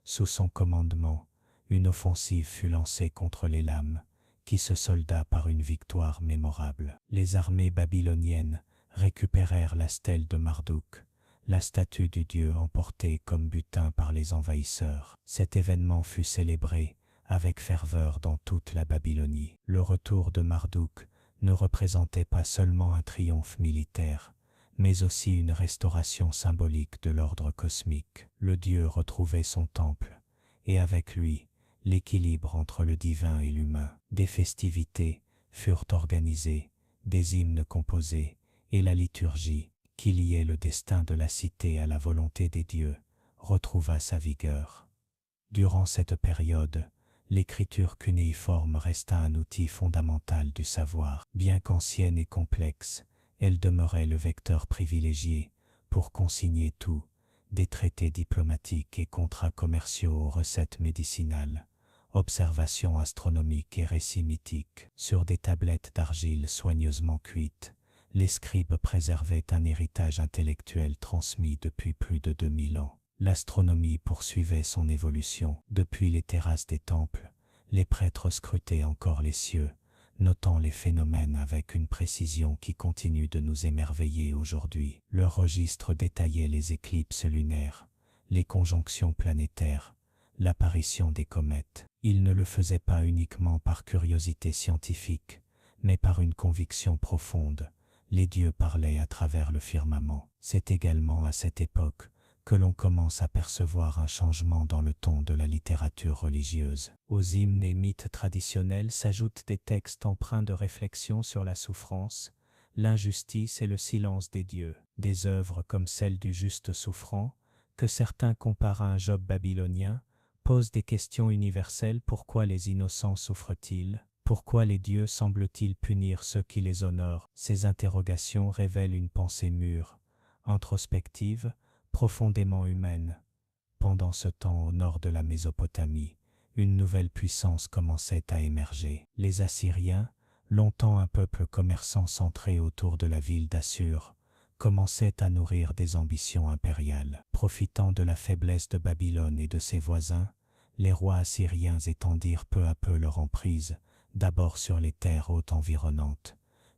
Sous son commandement, une offensive fut lancée contre l'Élam, qui se solda par une victoire mémorable. Les armées babyloniennes récupérèrent la stèle de Marduk, la statue du dieu emportée comme butin par les envahisseurs. Cet événement fut célébré avec ferveur dans toute la Babylonie. Le retour de Marduk ne représentait pas seulement un triomphe militaire, mais aussi une restauration symbolique de l'ordre cosmique. Le dieu retrouvait son temple, et avec lui, l'équilibre entre le divin et l'humain. Des festivités furent organisées, des hymnes composés, et la liturgie, qui liait le destin de la cité à la volonté des dieux, retrouva sa vigueur. Durant cette période, l'écriture cunéiforme resta un outil fondamental du savoir. Bien qu'ancienne et complexe, elle demeurait le vecteur privilégié pour consigner tout, des traités diplomatiques et contrats commerciaux aux recettes médicinales, observations astronomiques et récits mythiques. Sur des tablettes d'argile soigneusement cuites, les scribes préservaient un héritage intellectuel transmis depuis plus de 2000 ans. L'astronomie poursuivait son évolution. Depuis les terrasses des temples, les prêtres scrutaient encore les cieux, notant les phénomènes avec une précision qui continue de nous émerveiller aujourd'hui. Leur registre détaillait les éclipses lunaires, les conjonctions planétaires, l'apparition des comètes. Ils ne le faisaient pas uniquement par curiosité scientifique, mais par une conviction profonde. Les dieux parlaient à travers le firmament. C'est également à cette époque que l'on commence à percevoir un changement dans le ton de la littérature religieuse. Aux hymnes et mythes traditionnels s'ajoutent des textes empreints de réflexion sur la souffrance, l'injustice et le silence des dieux. Des œuvres comme celle du juste souffrant, que certains comparent à un Job babylonien, posent des questions universelles. Pourquoi les innocents souffrent-ils? Pourquoi les dieux semblent-ils punir ceux qui les honorent? Ces interrogations révèlent une pensée mûre, introspective, profondément humaine. Pendant ce temps, au nord de la Mésopotamie, une nouvelle puissance commençait à émerger. Les Assyriens, longtemps un peuple commerçant centré autour de la ville d'Assur, commençaient à nourrir des ambitions impériales. Profitant de la faiblesse de Babylone et de ses voisins, les rois assyriens étendirent peu à peu leur emprise, d'abord sur les terres hautes environnantes,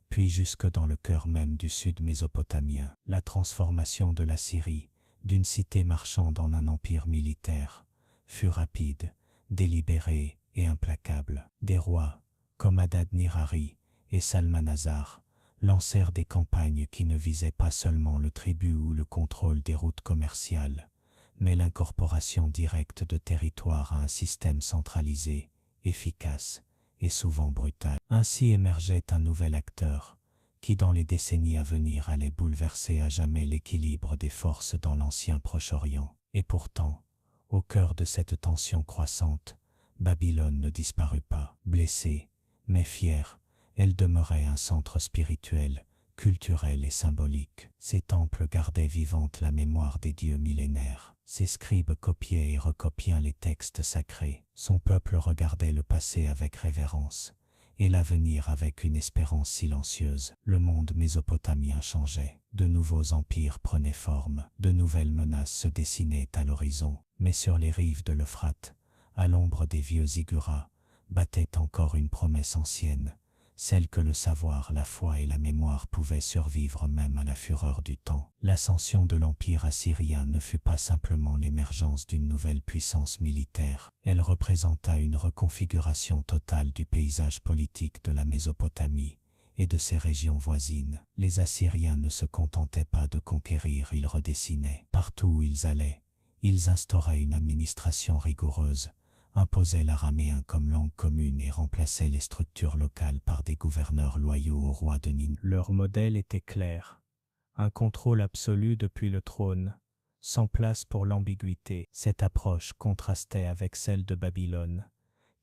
puis jusque dans le cœur même du sud mésopotamien. La transformation de la Syrie, d'une cité marchande en un empire militaire, fut rapide, délibérée et implacable. Des rois, comme Adad-Nirari et Salmanasar, lancèrent des campagnes qui ne visaient pas seulement le tribut ou le contrôle des routes commerciales, mais l'incorporation directe de territoires à un système centralisé, efficace et souvent brutal. Ainsi émergeait un nouvel acteur, qui dans les décennies à venir allait bouleverser à jamais l'équilibre des forces dans l'ancien Proche-Orient. Et pourtant, au cœur de cette tension croissante, Babylone ne disparut pas. Blessée, mais fière, elle demeurait un centre spirituel, culturel et symbolique. Ses temples gardaient vivante la mémoire des dieux millénaires. Ses scribes copiaient et recopiaient les textes sacrés. Son peuple regardait le passé avec révérence, et l'avenir avec une espérance silencieuse. Le monde mésopotamien changeait. De nouveaux empires prenaient forme. De nouvelles menaces se dessinaient à l'horizon. Mais sur les rives de l'Euphrate, à l'ombre des vieux zigurats, battait encore une promesse ancienne, celle que le savoir, la foi et la mémoire pouvaient survivre même à la fureur du temps. L'ascension de l'empire assyrien ne fut pas simplement l'émergence d'une nouvelle puissance militaire, elle représenta une reconfiguration totale du paysage politique de la Mésopotamie et de ses régions voisines. Les Assyriens ne se contentaient pas de conquérir, ils redessinaient. Partout où ils allaient, ils instauraient une administration rigoureuse, imposaient l'araméen comme langue commune et remplaçaient les structures locales par des gouverneurs loyaux au roi de Ninive. Leur modèle était clair, un contrôle absolu depuis le trône, sans place pour l'ambiguïté. Cette approche contrastait avec celle de Babylone,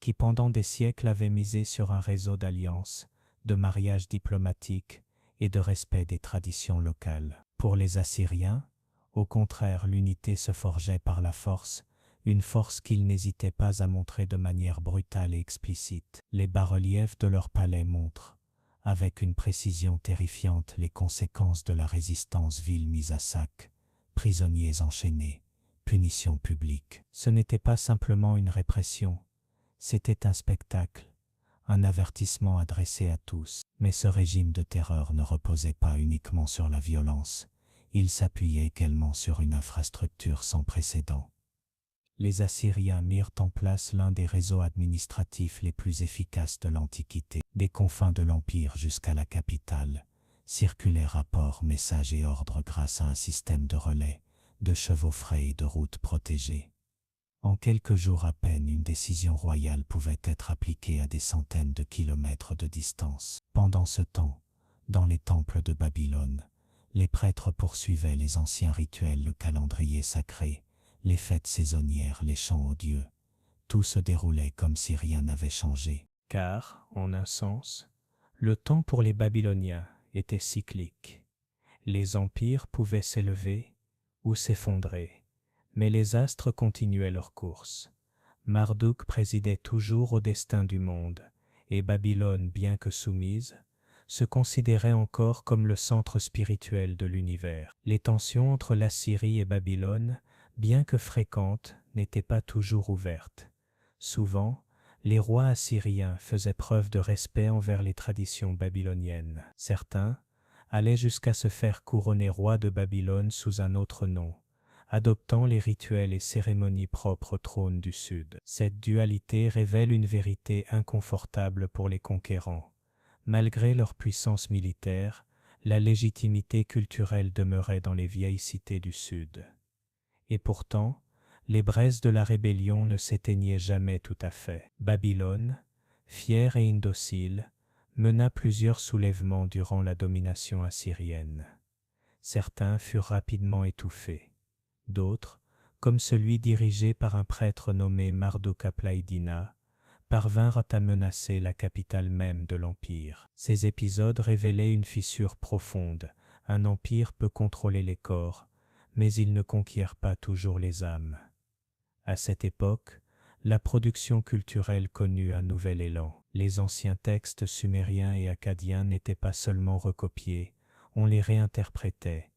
qui pendant des siècles avait misé sur un réseau d'alliances, de mariages diplomatiques et de respect des traditions locales. Pour les Assyriens, au contraire, l'unité se forgeait par la force, une force qu'ils n'hésitaient pas à montrer de manière brutale et explicite. Les bas-reliefs de leur palais montrent, avec une précision terrifiante, les conséquences de la résistance, ville mise à sac, prisonniers enchaînés, punitions publiques. Ce n'était pas simplement une répression, c'était un spectacle, un avertissement adressé à tous. Mais ce régime de terreur ne reposait pas uniquement sur la violence, Il s'appuyait également sur une infrastructure sans précédent. Les Assyriens mirent en place l'un des réseaux administratifs les plus efficaces de l'Antiquité. Des confins de l'Empire jusqu'à la capitale, circulaient rapports, messages et ordres grâce à un système de relais, de chevaux frais et de routes protégées. En quelques jours à peine, une décision royale pouvait être appliquée à des centaines de kilomètres de distance. Pendant ce temps, dans les temples de Babylone, les prêtres poursuivaient les anciens rituels, le calendrier sacré, les fêtes saisonnières, les chants aux dieux. Tout se déroulait comme si rien n'avait changé. Car, en un sens, le temps pour les Babyloniens était cyclique. Les empires pouvaient s'élever ou s'effondrer, mais les astres continuaient leur course. Marduk présidait toujours au destin du monde, et Babylone, bien que soumise, se considérait encore comme le centre spirituel de l'univers. Les tensions entre l'Assyrie et Babylone, bien que fréquentes, n'étaient pas toujours ouvertes. Souvent, les rois assyriens faisaient preuve de respect envers les traditions babyloniennes. Certains allaient jusqu'à se faire couronner roi de Babylone sous un autre nom, adoptant les rituels et cérémonies propres au trône du Sud. Cette dualité révèle une vérité inconfortable pour les conquérants. Malgré leur puissance militaire, la légitimité culturelle demeurait dans les vieilles cités du Sud. Et pourtant, les braises de la rébellion ne s'éteignaient jamais tout à fait. Babylone, fière et indocile, mena plusieurs soulèvements durant la domination assyrienne. Certains furent rapidement étouffés. D'autres, comme celui dirigé par un prêtre nommé Marduk-apla-iddina, parvinrent à menacer la capitale même de l'Empire. Ces épisodes révélaient une fissure profonde. Un empire peut contrôler les corps, mais il ne conquiert pas toujours les âmes. À cette époque, la production culturelle connut un nouvel élan. Les anciens textes sumériens et akkadiens n'étaient pas seulement recopiés, on les réinterprétait,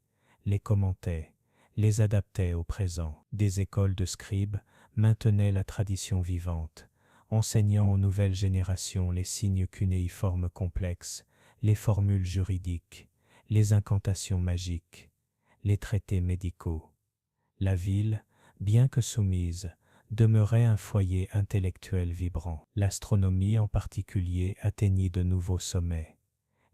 les commentait, les adaptait au présent. Des écoles de scribes maintenaient la tradition vivante, enseignant aux nouvelles générations les signes cunéiformes complexes, les formules juridiques, les incantations magiques, les traités médicaux. La ville, bien que soumise, demeurait un foyer intellectuel vibrant. L'astronomie en particulier atteignit de nouveaux sommets.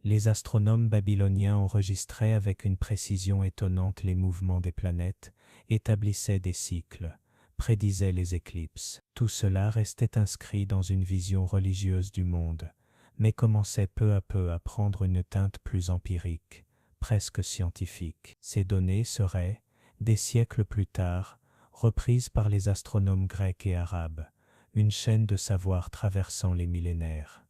Les astronomes babyloniens enregistraient avec une précision étonnante les mouvements des planètes, établissaient des cycles, prédisaient les éclipses. Tout cela restait inscrit dans une vision religieuse du monde, mais commençait peu à peu à prendre une teinte plus empirique, presque scientifique. Ces données seraient, des siècles plus tard, reprises par les astronomes grecs et arabes, une chaîne de savoir traversant les millénaires.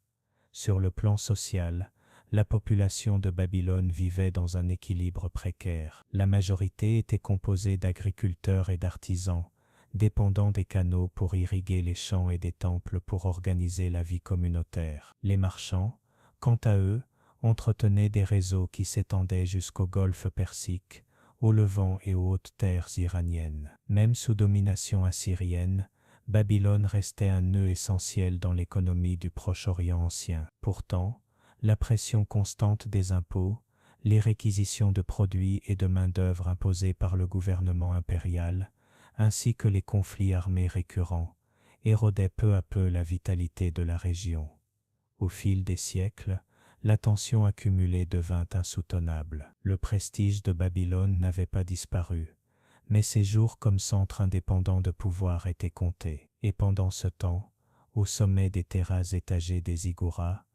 Sur le plan social, la population de Babylone vivait dans un équilibre précaire. La majorité était composée d'agriculteurs et d'artisans, dépendant des canaux pour irriguer les champs et des temples pour organiser la vie communautaire. Les marchands, quant à eux, entretenaient des réseaux qui s'étendaient jusqu'au golfe Persique, au Levant et aux hautes terres iraniennes. Même sous domination assyrienne, Babylone restait un nœud essentiel dans l'économie du Proche-Orient ancien. Pourtant, la pression constante des impôts, les réquisitions de produits et de main-d'œuvre imposées par le gouvernement impérial, ainsi que les conflits armés récurrents, érodaient peu à peu la vitalité de la région. Au fil des siècles, la tension accumulée devint insoutenable. Le prestige de Babylone n'avait pas disparu, mais ses jours comme centre indépendant de pouvoir étaient comptés. Et pendant ce temps, au sommet des terrasses étagées des ziggourats,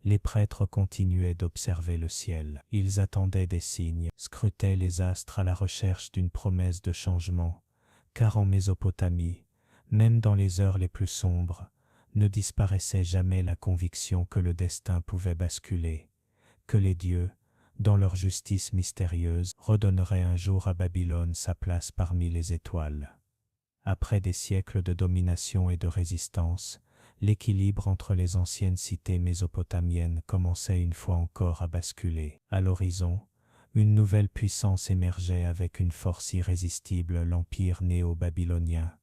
les prêtres continuaient d'observer le ciel. Ils attendaient des signes, scrutaient les astres à la recherche d'une promesse de changement, car en Mésopotamie, même dans les heures les plus sombres, ne disparaissait jamais la conviction que le destin pouvait basculer, que les dieux, dans leur justice mystérieuse, redonneraient un jour à Babylone sa place parmi les étoiles. Après des siècles de domination et de résistance, l'équilibre entre les anciennes cités mésopotamiennes commençait une fois encore à basculer. À l'horizon, une nouvelle puissance émergeait avec une force irrésistible, l'empire néo-babylonien.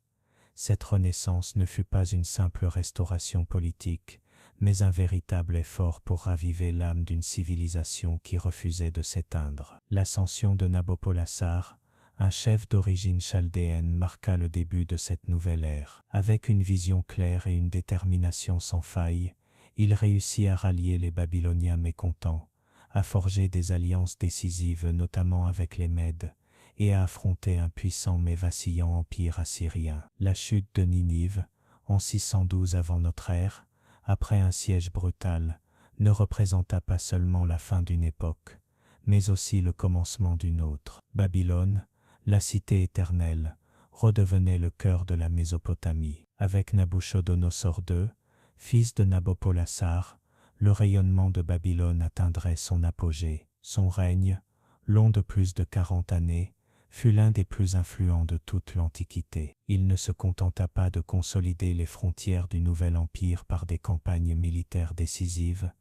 Cette renaissance ne fut pas une simple restauration politique, mais un véritable effort pour raviver l'âme d'une civilisation qui refusait de s'éteindre. L'ascension de Nabopolassar, un chef d'origine chaldéenne, marqua le début de cette nouvelle ère. Avec une vision claire et une détermination sans faille, il réussit à rallier les Babyloniens mécontents, à forger des alliances décisives notamment avec les Mèdes, et à affronter un puissant mais vacillant empire assyrien. La chute de Ninive, en 612 avant notre ère, après un siège brutal, ne représenta pas seulement la fin d'une époque, mais aussi le commencement d'une autre. Babylone, la cité éternelle, redevenait le cœur de la Mésopotamie. Avec Nabuchodonosor II, fils de Nabopolassar, le rayonnement de Babylone atteindrait son apogée. Son règne, long de plus de 40 années, fut l'un des plus influents de toute l'Antiquité. Il ne se contenta pas de consolider les frontières du nouvel empire par des campagnes militaires décisives,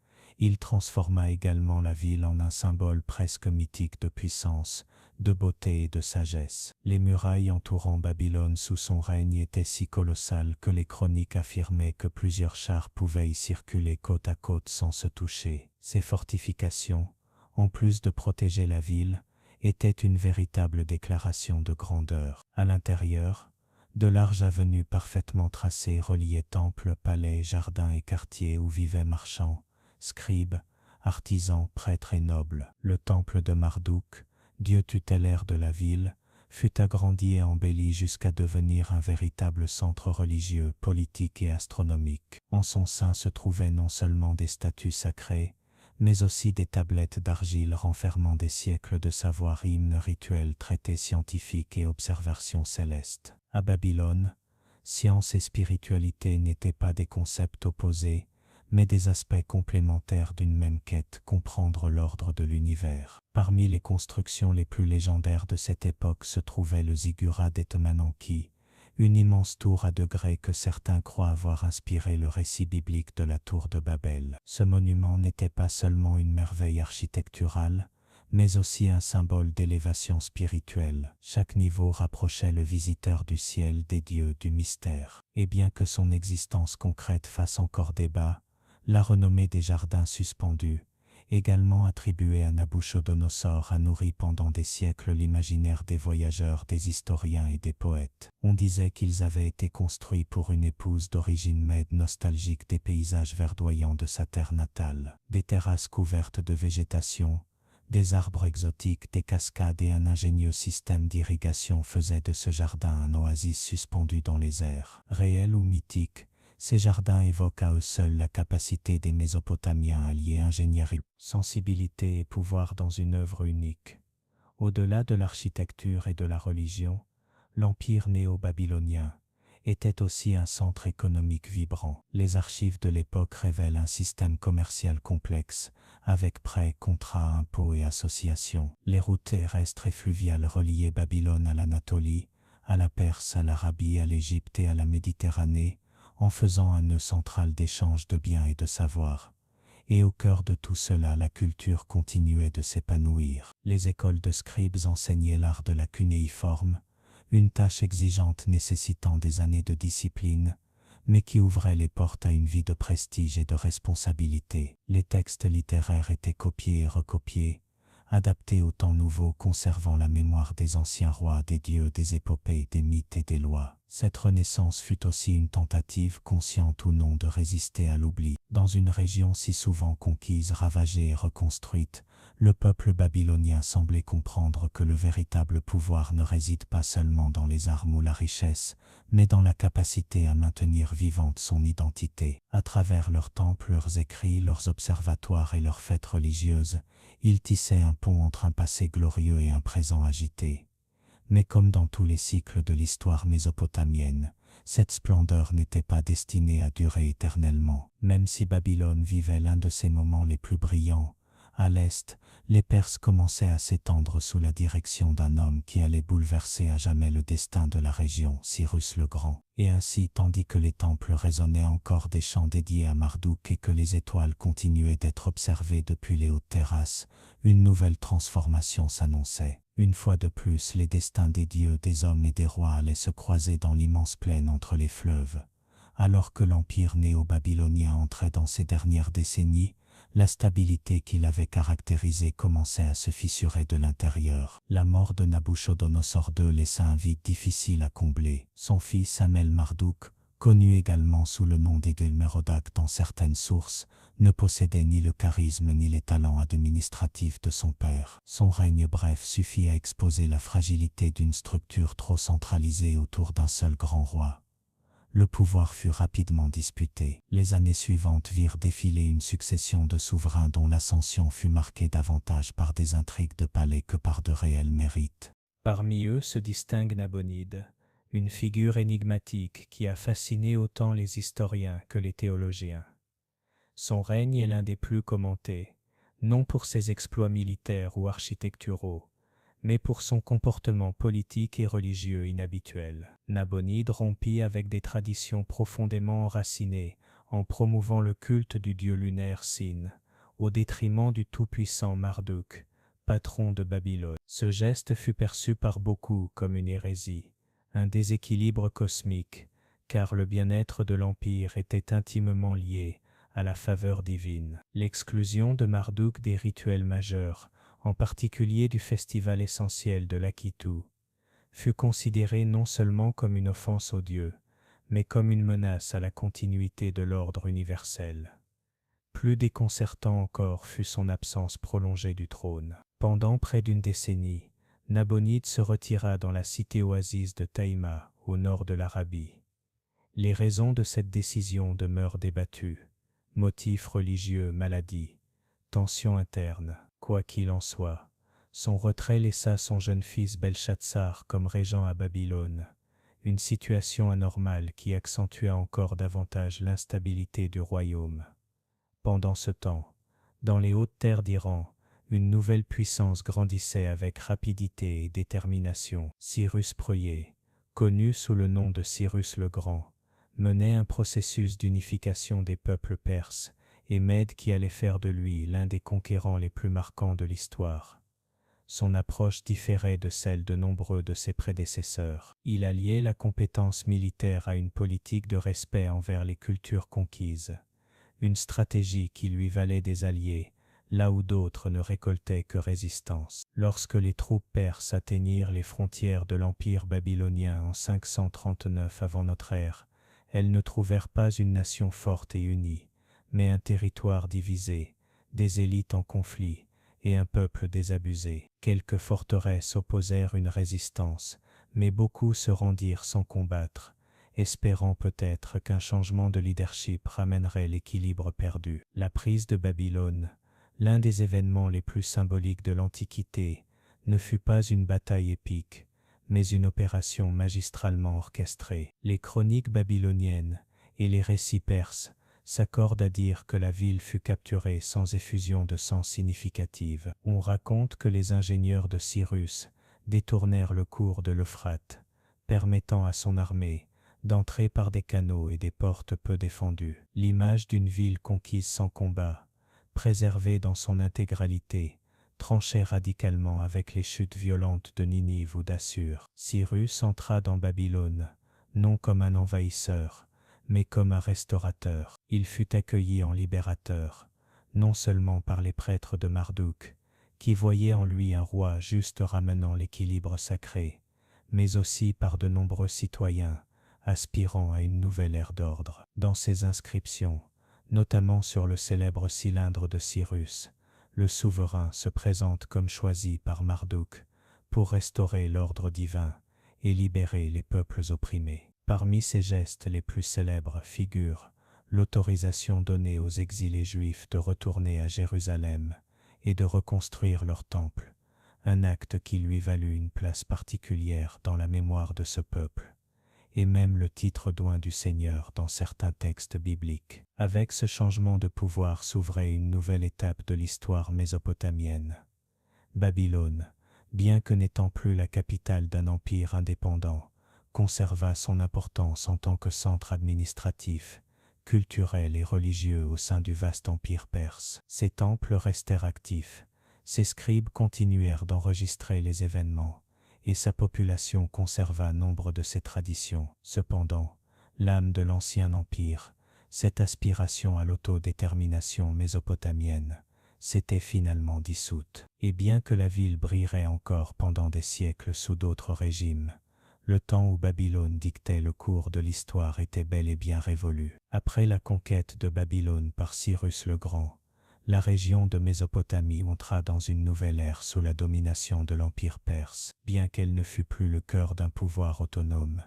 il transforma également la ville en un symbole presque mythique de puissance, de beauté et de sagesse. Les murailles entourant Babylone sous son règne étaient si colossales que les chroniques affirmaient que plusieurs chars pouvaient y circuler côte à côte sans se toucher. Ces fortifications, en plus de protéger la ville, étaient une véritable déclaration de grandeur. À l'intérieur, de larges avenues parfaitement tracées reliaient temples, palais, jardins et quartiers où vivaient marchands, scribes, artisans, prêtres et nobles. Le temple de Marduk, dieu tutélaire de la ville, fut agrandi et embelli jusqu'à devenir un véritable centre religieux, politique et astronomique. En son sein se trouvaient non seulement des statues sacrées, mais aussi des tablettes d'argile renfermant des siècles de savoir, hymnes, rituels, traités scientifiques et observations célestes. À Babylone, science et spiritualité n'étaient pas des concepts opposés, mais des aspects complémentaires d'une même quête, comprendre l'ordre de l'univers. Parmi les constructions les plus légendaires de cette époque se trouvait le ziggurat d'Etemananki, une immense tour à degrés que certains croient avoir inspiré le récit biblique de la tour de Babel. Ce monument n'était pas seulement une merveille architecturale, mais aussi un symbole d'élévation spirituelle. Chaque niveau rapprochait le visiteur du ciel, des dieux, du mystère. Et bien que son existence concrète fasse encore débat, la renommée des jardins suspendus, également attribuée à Nabuchodonosor, a nourri pendant des siècles l'imaginaire des voyageurs, des historiens et des poètes. On disait qu'ils avaient été construits pour une épouse d'origine mède nostalgique des paysages verdoyants de sa terre natale. Des terrasses couvertes de végétation, des arbres exotiques, des cascades et un ingénieux système d'irrigation faisaient de ce jardin un oasis suspendu dans les airs. Réel ou mythique, ces jardins évoquent à eux seuls la capacité des Mésopotamiens à lier ingénierie, sensibilité et pouvoir dans une œuvre unique. Au-delà de l'architecture et de la religion, l'empire néo-babylonien était aussi un centre économique vibrant. Les archives de l'époque révèlent un système commercial complexe, avec prêts, contrats, impôts et associations. Les routes terrestres et fluviales reliaient Babylone à l'Anatolie, à la Perse, à l'Arabie, à l'Égypte et à la Méditerranée, en faisant un nœud central d'échange de biens et de savoirs. Et au cœur de tout cela, la culture continuait de s'épanouir. Les écoles de scribes enseignaient l'art de la cunéiforme, une tâche exigeante nécessitant des années de discipline, mais qui ouvrait les portes à une vie de prestige et de responsabilité. Les textes littéraires étaient copiés et recopiés, adaptés au temps nouveau, conservant la mémoire des anciens rois, des dieux, des épopées, des mythes et des lois. Cette renaissance fut aussi une tentative, consciente ou non, de résister à l'oubli. Dans une région si souvent conquise, ravagée et reconstruite, le peuple babylonien semblait comprendre que le véritable pouvoir ne réside pas seulement dans les armes ou la richesse, mais dans la capacité à maintenir vivante son identité. À travers leurs temples, leurs écrits, leurs observatoires et leurs fêtes religieuses, ils tissaient un pont entre un passé glorieux et un présent agité. Mais comme dans tous les cycles de l'histoire mésopotamienne, cette splendeur n'était pas destinée à durer éternellement. Même si Babylone vivait l'un de ses moments les plus brillants, à l'est, les Perses commençaient à s'étendre sous la direction d'un homme qui allait bouleverser à jamais le destin de la région, Cyrus le Grand. Et ainsi, tandis que les temples résonnaient encore des chants dédiés à Marduk et que les étoiles continuaient d'être observées depuis les hautes terrasses, une nouvelle transformation s'annonçait. Une fois de plus, les destins des dieux, des hommes et des rois allaient se croiser dans l'immense plaine entre les fleuves, Alors que l'empire néo-babylonien entrait dans ses dernières décennies, la stabilité qui l'avait caractérisé commençait à se fissurer de l'intérieur. La mort de Nabuchodonosor II laissa un vide difficile à combler. Son fils Amel-Marduk, connu également sous le nom d'Egil-Merodach dans certaines sources, ne possédait ni le charisme ni les talents administratifs de son père. Son règne bref suffit à exposer la fragilité d'une structure trop centralisée autour d'un seul grand roi. Le pouvoir fut rapidement disputé. Les années suivantes virent défiler une succession de souverains dont l'ascension fut marquée davantage par des intrigues de palais que par de réels mérites. Parmi eux se distingue Nabonide, une figure énigmatique qui a fasciné autant les historiens que les théologiens. Son règne est l'un des plus commentés, non pour ses exploits militaires ou architecturaux, mais pour son comportement politique et religieux inhabituel. Nabonide rompit avec des traditions profondément enracinées en promouvant le culte du dieu lunaire Sin, au détriment du tout-puissant Marduk, patron de Babylone. Ce geste fut perçu par beaucoup comme une hérésie, un déséquilibre cosmique, car le bien-être de l'Empire était intimement lié à la faveur divine. L'exclusion de Marduk des rituels majeurs, en particulier du festival essentiel de l'Akitu, fut considérée non seulement comme une offense aux dieux, mais comme une menace à la continuité de l'ordre universel. Plus déconcertant encore fut son absence prolongée du trône. Pendant près d'une décennie, Nabonide se retira dans la cité-oasis de Taïma, au nord de l'Arabie. Les raisons de cette décision demeurent débattues. Motifs religieux, maladie, tensions internes. Quoi qu'il en soit, son retrait laissa son jeune fils Belshazzar comme régent à Babylone, une situation anormale qui accentua encore davantage l'instabilité du royaume. Pendant ce temps, dans les hautes terres d'Iran, une nouvelle puissance grandissait avec rapidité et détermination. Cyrus Ier, connu sous le nom de Cyrus le Grand, menait un processus d'unification des peuples perses et Mède qui allait faire de lui l'un des conquérants les plus marquants de l'histoire. Son approche différait de celle de nombreux de ses prédécesseurs. Il alliait la compétence militaire à une politique de respect envers les cultures conquises, une stratégie qui lui valait des alliés, là où d'autres ne récoltaient que résistance. Lorsque les troupes perses atteignirent les frontières de l'Empire babylonien en 539 avant notre ère, elles ne trouvèrent pas une nation forte et unie, mais un territoire divisé, des élites en conflit et un peuple désabusé. Quelques forteresses opposèrent une résistance, mais beaucoup se rendirent sans combattre, espérant peut-être qu'un changement de leadership ramènerait l'équilibre perdu. La prise de Babylone, l'un des événements les plus symboliques de l'Antiquité, ne fut pas une bataille épique, mais une opération magistralement orchestrée. Les chroniques babyloniennes et les récits perses s'accordent à dire que la ville fut capturée sans effusion de sang significative. On raconte que les ingénieurs de Cyrus détournèrent le cours de l'Euphrate, permettant à son armée d'entrer par des canaux et des portes peu défendues. L'image d'une ville conquise sans combat, préservée dans son intégralité, tranchait radicalement avec les chutes violentes de Ninive ou d'Assur. Cyrus entra dans Babylone, non comme un envahisseur, mais comme un restaurateur. Il fut accueilli en libérateur, non seulement par les prêtres de Marduk, qui voyaient en lui un roi juste ramenant l'équilibre sacré, mais aussi par de nombreux citoyens, aspirant à une nouvelle ère d'ordre. Dans ses inscriptions, notamment sur le célèbre cylindre de Cyrus, le souverain se présente comme choisi par Marduk pour restaurer l'ordre divin et libérer les peuples opprimés. Parmi ses gestes les plus célèbres figurent l'autorisation donnée aux exilés juifs de retourner à Jérusalem et de reconstruire leur temple, un acte qui lui valut une place particulière dans la mémoire de ce peuple, et même le titre d'oint du Seigneur dans certains textes bibliques. Avec ce changement de pouvoir s'ouvrait une nouvelle étape de l'histoire mésopotamienne. Babylone, bien que n'étant plus la capitale d'un empire indépendant, conserva son importance en tant que centre administratif, culturel et religieux au sein du vaste empire perse. Ses temples restèrent actifs, ses scribes continuèrent d'enregistrer les événements, et sa population conserva nombre de ses traditions. Cependant, l'âme de l'ancien empire, cette aspiration à l'autodétermination mésopotamienne, s'était finalement dissoute. Et bien que la ville brillerait encore pendant des siècles sous d'autres régimes, le temps où Babylone dictait le cours de l'histoire était bel et bien révolu. Après la conquête de Babylone par Cyrus le Grand, la région de Mésopotamie entra dans une nouvelle ère sous la domination de l'Empire perse. Bien qu'elle ne fût plus le cœur d'un pouvoir autonome,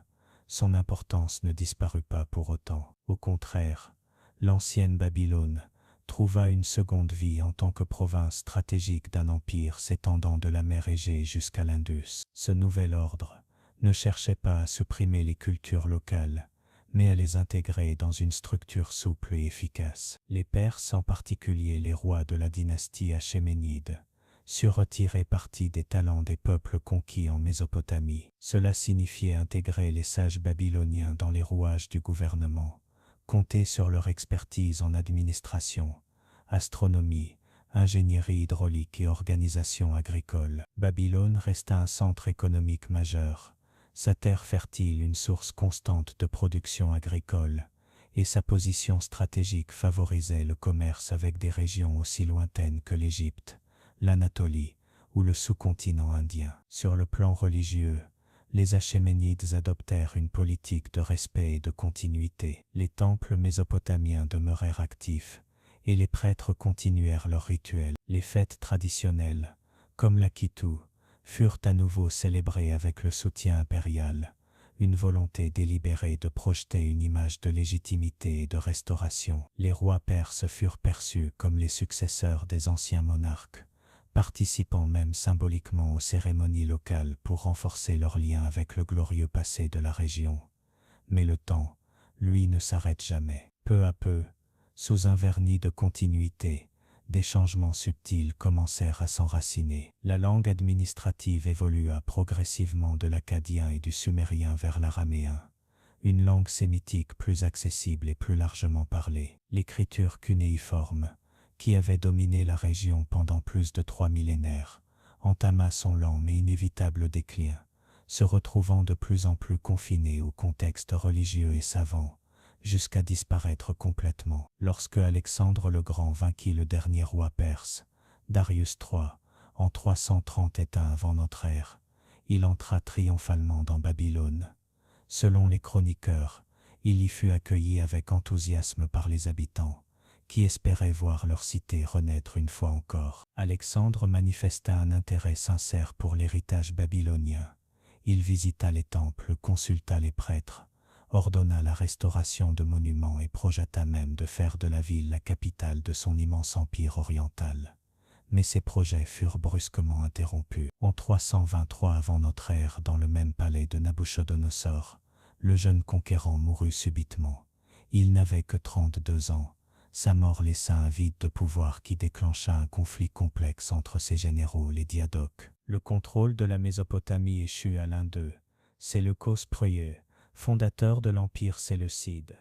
son importance ne disparut pas pour autant. Au contraire, l'ancienne Babylone trouva une seconde vie en tant que province stratégique d'un empire s'étendant de la mer Égée jusqu'à l'Indus. Ce nouvel ordre ne cherchait pas à supprimer les cultures locales, mais à les intégrer dans une structure souple et efficace. Les Perses, en particulier les rois de la dynastie achéménide, surent retirer parti des talents des peuples conquis en Mésopotamie. Cela signifiait intégrer les sages babyloniens dans les rouages du gouvernement, compter sur leur expertise en administration, astronomie, ingénierie hydraulique et organisation agricole. Babylone resta un centre économique majeur, sa terre fertile une source constante de production agricole, et sa position stratégique favorisait le commerce avec des régions aussi lointaines que l'Égypte, l'Anatolie ou le sous-continent indien. Sur le plan religieux, les Achéménides adoptèrent une politique de respect et de continuité. Les temples mésopotamiens demeurèrent actifs, et les prêtres continuèrent leurs rituels. Les fêtes traditionnelles, comme l'Akitu, furent à nouveau célébrées avec le soutien impérial, une volonté délibérée de projeter une image de légitimité et de restauration. Les rois perses furent perçus comme les successeurs des anciens monarques, participant même symboliquement aux cérémonies locales pour renforcer leur lien avec le glorieux passé de la région. Mais le temps, lui, ne s'arrête jamais. Peu à peu, sous un vernis de continuité, des changements subtils commencèrent à s'enraciner. La langue administrative évolua progressivement de l'akkadien et du sumérien vers l'araméen, une langue sémitique plus accessible et plus largement parlée. L'écriture cunéiforme, qui avait dominé la région pendant plus de 3 millénaires, entama son lent mais inévitable déclin, se retrouvant de plus en plus confinée au contexte religieux et savant, jusqu'à disparaître complètement. Lorsque Alexandre le Grand vainquit le dernier roi perse, Darius III, en 330 états avant notre ère, il entra triomphalement dans Babylone. Selon les chroniqueurs, il y fut accueilli avec enthousiasme par les habitants, qui espéraient voir leur cité renaître une fois encore. Alexandre manifesta un intérêt sincère pour l'héritage babylonien. Il visita les temples, consulta les prêtres, ordonna la restauration de monuments et projeta même de faire de la ville la capitale de son immense empire oriental. Mais ces projets furent brusquement interrompus. En 323 avant notre ère, dans le même palais de Nabuchodonosor, le jeune conquérant mourut subitement. Il n'avait que 32 ans. Sa mort laissa un vide de pouvoir qui déclencha un conflit complexe entre ses généraux, les Diadoques. Le contrôle de la Mésopotamie échut à l'un d'eux, Séleucos Ier, fondateur de l'Empire séleucide.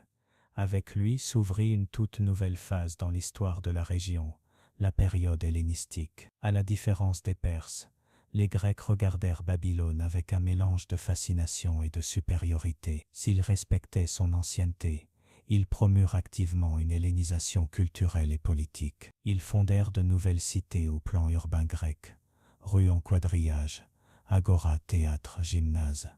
Avec lui s'ouvrit une toute nouvelle phase dans l'histoire de la région, la période hellénistique. À la différence des Perses, les Grecs regardèrent Babylone avec un mélange de fascination et de supériorité. S'ils respectaient son ancienneté, ils promurent activement une hellénisation culturelle et politique. Ils fondèrent de nouvelles cités au plan urbain grec, rues en quadrillage, agora, théâtre, gymnase.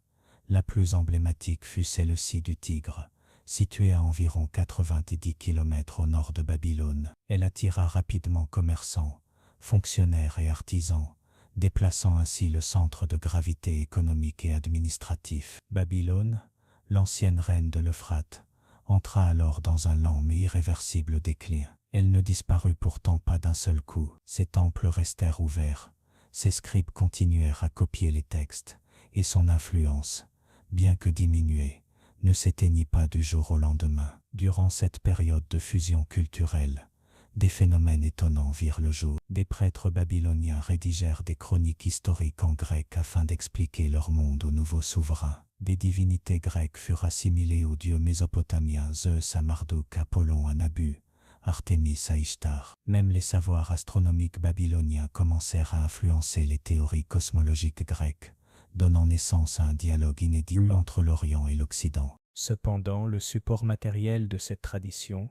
La plus emblématique fut celle-ci du Tigre, située à environ 90 km au nord de Babylone. Elle attira rapidement commerçants, fonctionnaires et artisans, déplaçant ainsi le centre de gravité économique et administratif. Babylone, l'ancienne reine de l'Euphrate, entra alors dans un lent mais irréversible déclin. Elle ne disparut pourtant pas d'un seul coup. Ses temples restèrent ouverts, ses scribes continuèrent à copier les textes, et son influence, bien que diminuée, ne s'éteignit pas du jour au lendemain. Durant cette période de fusion culturelle, des phénomènes étonnants virent le jour. Des prêtres babyloniens rédigèrent des chroniques historiques en grec afin d'expliquer leur monde aux nouveaux souverains. Des divinités grecques furent assimilées aux dieux mésopotamiens, Zeus à Marduk, Apollon à Nabu, Artémis à Ishtar. Même les savoirs astronomiques babyloniens commencèrent à influencer les théories cosmologiques grecques, donnant naissance à un dialogue inédit entre l'Orient et l'Occident. Cependant, le support matériel de cette tradition,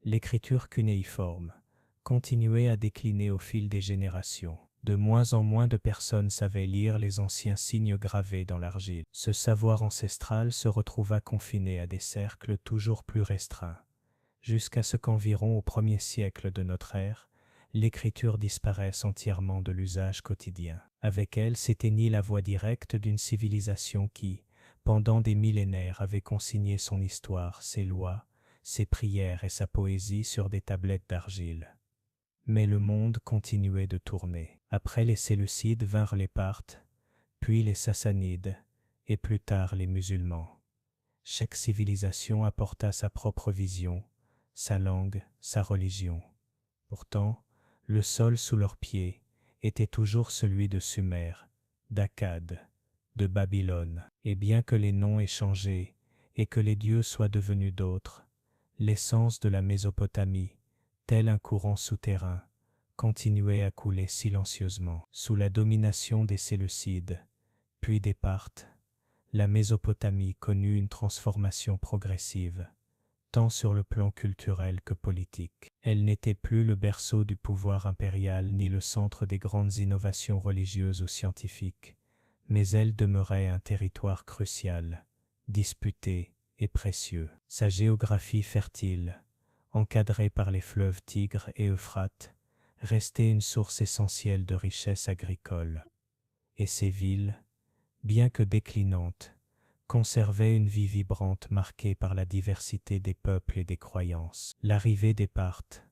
l'écriture cunéiforme, continuait à décliner au fil des générations. De moins en moins de personnes savaient lire les anciens signes gravés dans l'argile. Ce savoir ancestral se retrouva confiné à des cercles toujours plus restreints, jusqu'à ce qu'environ au 1er siècle de notre ère, l'écriture disparaisse entièrement de l'usage quotidien. Avec elle s'éteignit la voix directe d'une civilisation qui, pendant des millénaires, avait consigné son histoire, ses lois, ses prières et sa poésie sur des tablettes d'argile. Mais le monde continuait de tourner. Après les Séleucides vinrent les Parthes, puis les Sassanides, et plus tard les musulmans. Chaque civilisation apporta sa propre vision, sa langue, sa religion. Pourtant, le sol sous leurs pieds était toujours celui de Sumer, d'Akkad, de Babylone. Et bien que les noms aient changé et que les dieux soient devenus d'autres, l'essence de la Mésopotamie, tel un courant souterrain, continuait à couler silencieusement. Sous la domination des Séleucides, puis des Parthes, la Mésopotamie connut une transformation progressive, tant sur le plan culturel que politique. Elle n'était plus le berceau du pouvoir impérial ni le centre des grandes innovations religieuses ou scientifiques, mais elle demeurait un territoire crucial, disputé et précieux. Sa géographie fertile, encadrée par les fleuves Tigre et Euphrate, restait une source essentielle de richesse agricole. Et ses villes, bien que déclinantes, conservaient une vie vibrante marquée par la diversité des peuples et des croyances. L'arrivée des Parthes,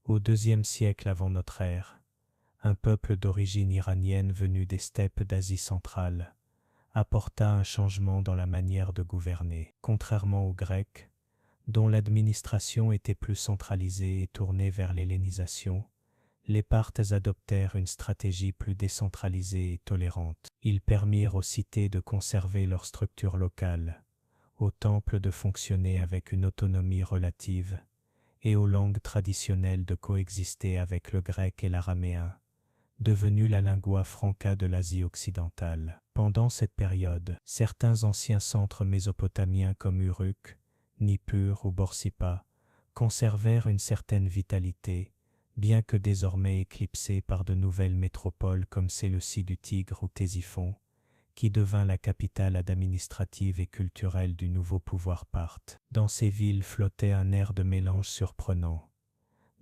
au IIe siècle avant notre ère, un peuple d'origine iranienne venu des steppes d'Asie centrale, apporta un changement dans la manière de gouverner. Contrairement aux Grecs, dont l'administration était plus centralisée et tournée vers l'hellénisation, les Parthes adoptèrent une stratégie plus décentralisée et tolérante. Ils permirent aux cités de conserver leur structure locale, aux temples de fonctionner avec une autonomie relative, et aux langues traditionnelles de coexister avec le grec et l'araméen, devenu la lingua franca de l'Asie occidentale. Pendant cette période, certains anciens centres mésopotamiens comme Uruk, Nippur ou Borsippa conservèrent une certaine vitalité, bien que désormais éclipsés par de nouvelles métropoles comme Séleucie du Tigre ou Ctésiphon, qui devint la capitale administrative et culturelle du nouveau pouvoir parthe. Dans ces villes flottait un air de mélange surprenant.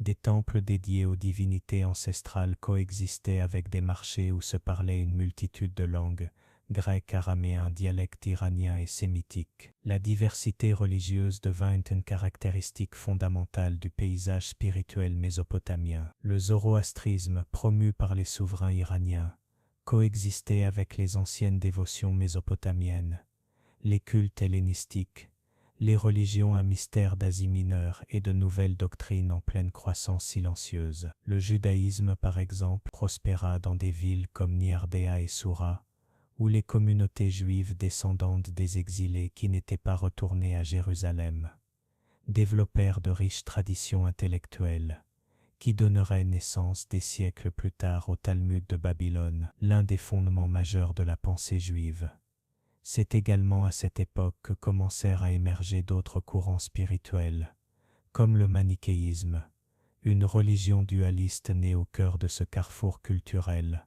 Des temples dédiés aux divinités ancestrales coexistaient avec des marchés où se parlait une multitude de langues, grec, araméen, dialecte iranien et sémitique. La diversité religieuse devint une caractéristique fondamentale du paysage spirituel mésopotamien. Le zoroastrisme, promu par les souverains iraniens, coexistait avec les anciennes dévotions mésopotamiennes, les cultes hellénistiques, les religions à mystère d'Asie mineure et de nouvelles doctrines en pleine croissance silencieuse. Le judaïsme, par exemple, prospéra dans des villes comme Niardéa et Soura, où les communautés juives descendantes des exilés qui n'étaient pas retournés à Jérusalem développèrent de riches traditions intellectuelles, qui donneraient naissance des siècles plus tard au Talmud de Babylone, l'un des fondements majeurs de la pensée juive. C'est également à cette époque que commencèrent à émerger d'autres courants spirituels, comme le manichéisme, une religion dualiste née au cœur de ce carrefour culturel,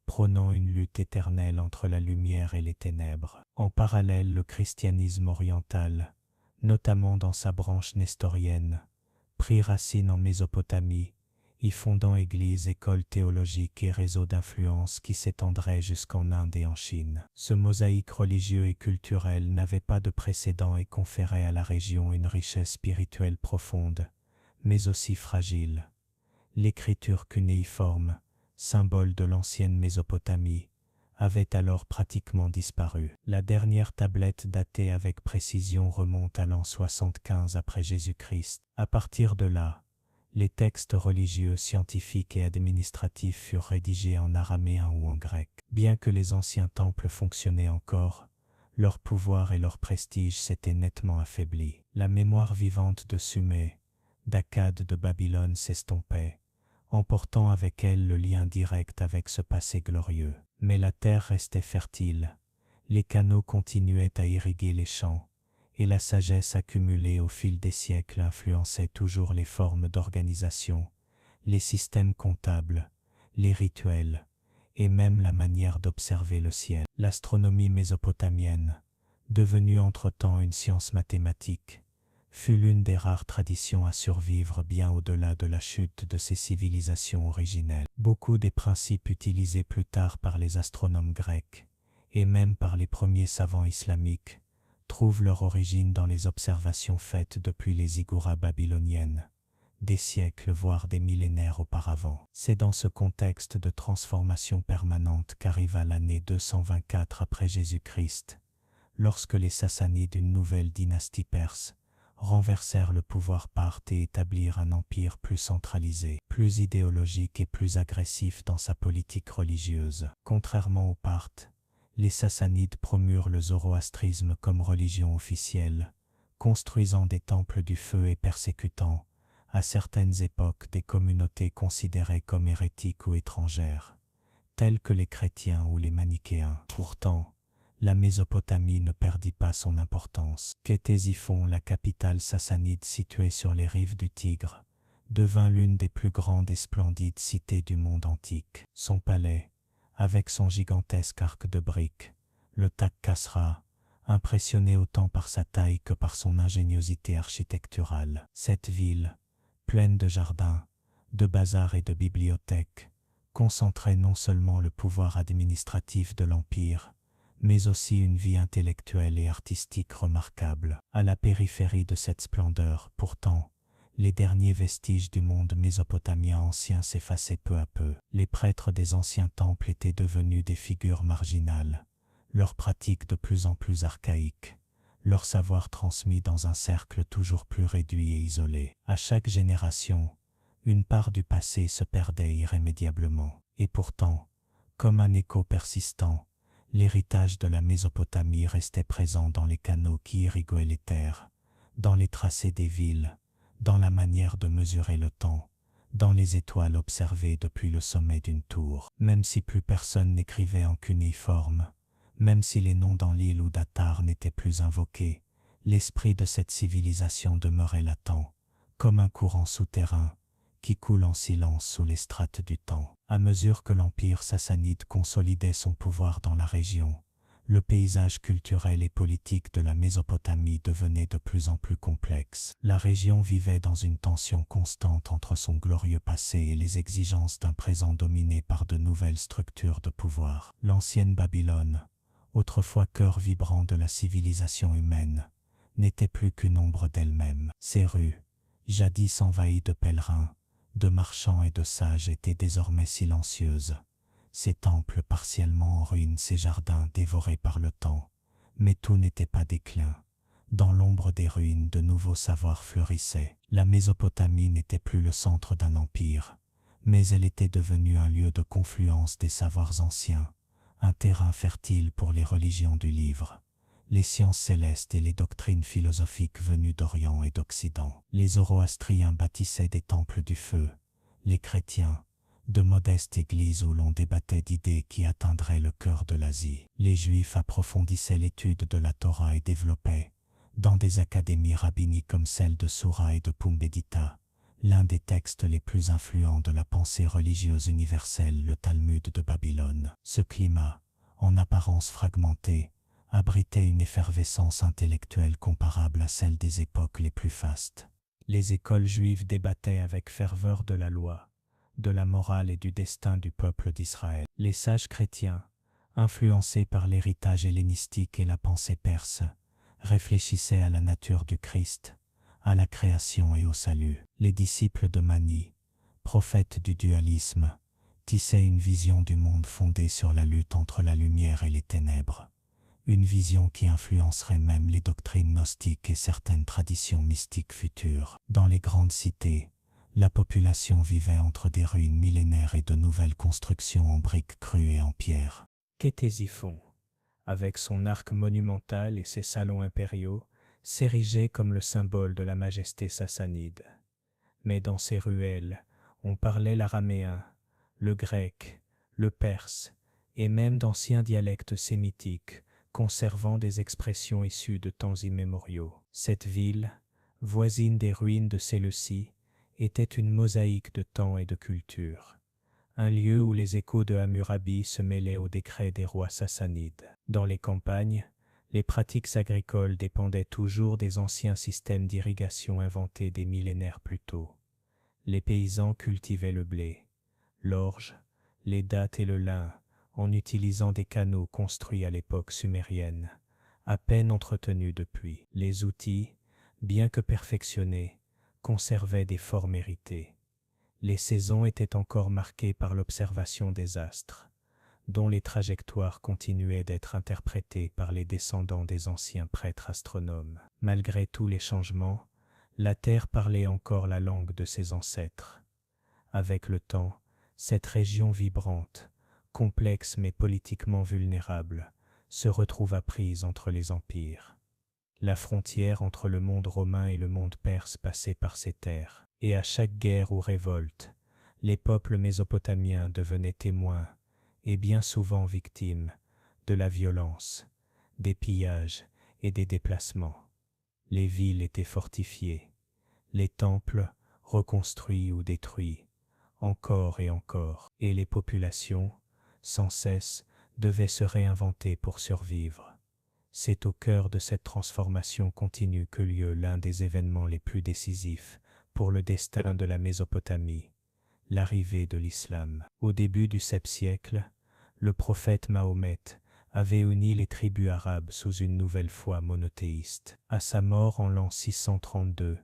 prônant une lutte éternelle entre la lumière et les ténèbres. En parallèle, le christianisme oriental, notamment dans sa branche nestorienne, prit racine en Mésopotamie, y fondant églises, écoles théologiques et réseaux d'influence qui s'étendraient jusqu'en Inde et en Chine. Ce mosaïque religieux et culturel n'avait pas de précédent et conférait à la région une richesse spirituelle profonde, mais aussi fragile. L'écriture cunéiforme, symbole de l'ancienne Mésopotamie, avait alors pratiquement disparu. La dernière tablette datée avec précision remonte à l'an 75 après Jésus-Christ. À partir de là, les textes religieux, scientifiques et administratifs furent rédigés en araméen ou en grec. Bien que les anciens temples fonctionnaient encore, leur pouvoir et leur prestige s'étaient nettement affaiblis. La mémoire vivante de Sumé, d'Akkad, de Babylone s'estompait, emportant avec elle le lien direct avec ce passé glorieux. Mais la terre restait fertile, les canaux continuaient à irriguer les champs, et la sagesse accumulée au fil des siècles influençait toujours les formes d'organisation, les systèmes comptables, les rituels, et même la manière d'observer le ciel. L'astronomie mésopotamienne, devenue entre-temps une science mathématique, fut l'une des rares traditions à survivre bien au-delà de la chute de ces civilisations originelles. Beaucoup des principes utilisés plus tard par les astronomes grecs, et même par les premiers savants islamiques, trouvent leur origine dans les observations faites depuis les ziggourats babyloniennes, des siècles voire des millénaires auparavant. C'est dans ce contexte de transformation permanente qu'arriva l'année 224 après Jésus-Christ, lorsque les Sassanides, une nouvelle dynastie perse, renversèrent le pouvoir parthe et établirent un empire plus centralisé, plus idéologique et plus agressif dans sa politique religieuse. Contrairement aux Parthes, les Sassanides promurent le zoroastrisme comme religion officielle, construisant des temples du feu et persécutant, à certaines époques, des communautés considérées comme hérétiques ou étrangères, telles que les chrétiens ou les manichéens. Pourtant, la Mésopotamie ne perdit pas son importance. Ctésiphon, la capitale sassanide située sur les rives du Tigre, devint l'une des plus grandes et splendides cités du monde antique. Son palais, avec son gigantesque arc de briques, le Tak Kasra, impressionnait autant par sa taille que par son ingéniosité architecturale. Cette ville, pleine de jardins, de bazars et de bibliothèques, concentrait non seulement le pouvoir administratif de l'Empire, mais aussi une vie intellectuelle et artistique remarquable. À la périphérie de cette splendeur, pourtant, les derniers vestiges du monde mésopotamien ancien s'effaçaient peu à peu. Les prêtres des anciens temples étaient devenus des figures marginales, leurs pratiques de plus en plus archaïques, leur savoir transmis dans un cercle toujours plus réduit et isolé. À chaque génération, une part du passé se perdait irrémédiablement. Et pourtant, comme un écho persistant, l'héritage de la Mésopotamie restait présent dans les canaux qui irriguaient les terres, dans les tracés des villes, dans la manière de mesurer le temps, dans les étoiles observées depuis le sommet d'une tour. Même si plus personne n'écrivait en cunéiforme, même si les noms d'Enlil ou d'Attar n'étaient plus invoqués, l'esprit de cette civilisation demeurait latent, comme un courant souterrain, qui coule en silence sous les strates du temps. À mesure que l'empire sassanide consolidait son pouvoir dans la région, le paysage culturel et politique de la Mésopotamie devenait de plus en plus complexe. La région vivait dans une tension constante entre son glorieux passé et les exigences d'un présent dominé par de nouvelles structures de pouvoir. L'ancienne Babylone, autrefois cœur vibrant de la civilisation humaine, n'était plus qu'une ombre d'elle-même. Ses rues, jadis envahies de pèlerins, de marchands et de sages, étaient désormais silencieuses, ses temples partiellement en ruine, ses jardins dévorés par le temps. Mais tout n'était pas déclin. Dans l'ombre des ruines, de nouveaux savoirs fleurissaient. La Mésopotamie n'était plus le centre d'un empire, mais elle était devenue un lieu de confluence des savoirs anciens, un terrain fertile pour les religions du livre, les sciences célestes et les doctrines philosophiques venues d'Orient et d'Occident. Les zoroastriens bâtissaient des temples du feu, les chrétiens, de modestes églises où l'on débattait d'idées qui atteindraient le cœur de l'Asie. Les Juifs approfondissaient l'étude de la Torah et développaient, dans des académies rabbiniques comme celle de Soura et de Pumbedita, l'un des textes les plus influents de la pensée religieuse universelle, le Talmud de Babylone. Ce climat, en apparence fragmenté, abritait une effervescence intellectuelle comparable à celle des époques les plus fastes. Les écoles juives débattaient avec ferveur de la loi, de la morale et du destin du peuple d'Israël. Les sages chrétiens, influencés par l'héritage hellénistique et la pensée perse, réfléchissaient à la nature du Christ, à la création et au salut. Les disciples de Mani, prophètes du dualisme, tissaient une vision du monde fondée sur la lutte entre la lumière et les ténèbres, une vision qui influencerait même les doctrines gnostiques et certaines traditions mystiques futures. Dans les grandes cités, la population vivait entre des ruines millénaires et de nouvelles constructions en briques crues et en pierre. Ctésiphon, avec son arc monumental et ses salons impériaux, s'érigeait comme le symbole de la majesté sassanide. Mais dans ces ruelles, on parlait l'araméen, le grec, le perse, et même d'anciens dialectes sémitiques, conservant des expressions issues de temps immémoriaux. Cette ville, voisine des ruines de Séleucie, était une mosaïque de temps et de culture, un lieu où les échos de Hammurabi se mêlaient aux décrets des rois sassanides. Dans les campagnes, les pratiques agricoles dépendaient toujours des anciens systèmes d'irrigation inventés des millénaires plus tôt. Les paysans cultivaient le blé, l'orge, les dattes et le lin, en utilisant des canaux construits à l'époque sumérienne, à peine entretenus depuis. Les outils, bien que perfectionnés, conservaient des formes héritées. Les saisons étaient encore marquées par l'observation des astres, dont les trajectoires continuaient d'être interprétées par les descendants des anciens prêtres astronomes. Malgré tous les changements, la Terre parlait encore la langue de ses ancêtres. Avec le temps, cette région vibrante, complexe mais politiquement vulnérable, se retrouva prise entre les empires. La frontière entre le monde romain et le monde perse passait par ces terres, et à chaque guerre ou révolte, les peuples mésopotamiens devenaient témoins, et bien souvent victimes, de la violence, des pillages et des déplacements. Les villes étaient fortifiées, les temples reconstruits ou détruits, encore et encore, et les populations, sans cesse, devaient se réinventer pour survivre. C'est au cœur de cette transformation continue que lieu l'un des événements les plus décisifs pour le destin de la Mésopotamie, l'arrivée de l'islam. Au début du 7e siècle, le prophète Mahomet avait uni les tribus arabes sous une nouvelle foi monothéiste. À sa mort en l'an 632,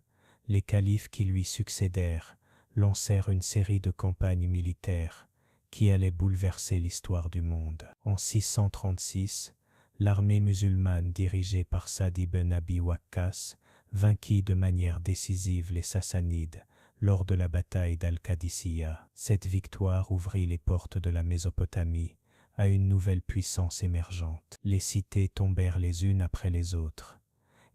les califes qui lui succédèrent lancèrent une série de campagnes militaires qui allaient bouleverser l'histoire du monde. En 636, l'armée musulmane dirigée par Saad ibn Abi Waqqas vainquit de manière décisive les Sassanides lors de la bataille d'Al-Qadisiyah. Cette victoire ouvrit les portes de la Mésopotamie à une nouvelle puissance émergente. Les cités tombèrent les unes après les autres,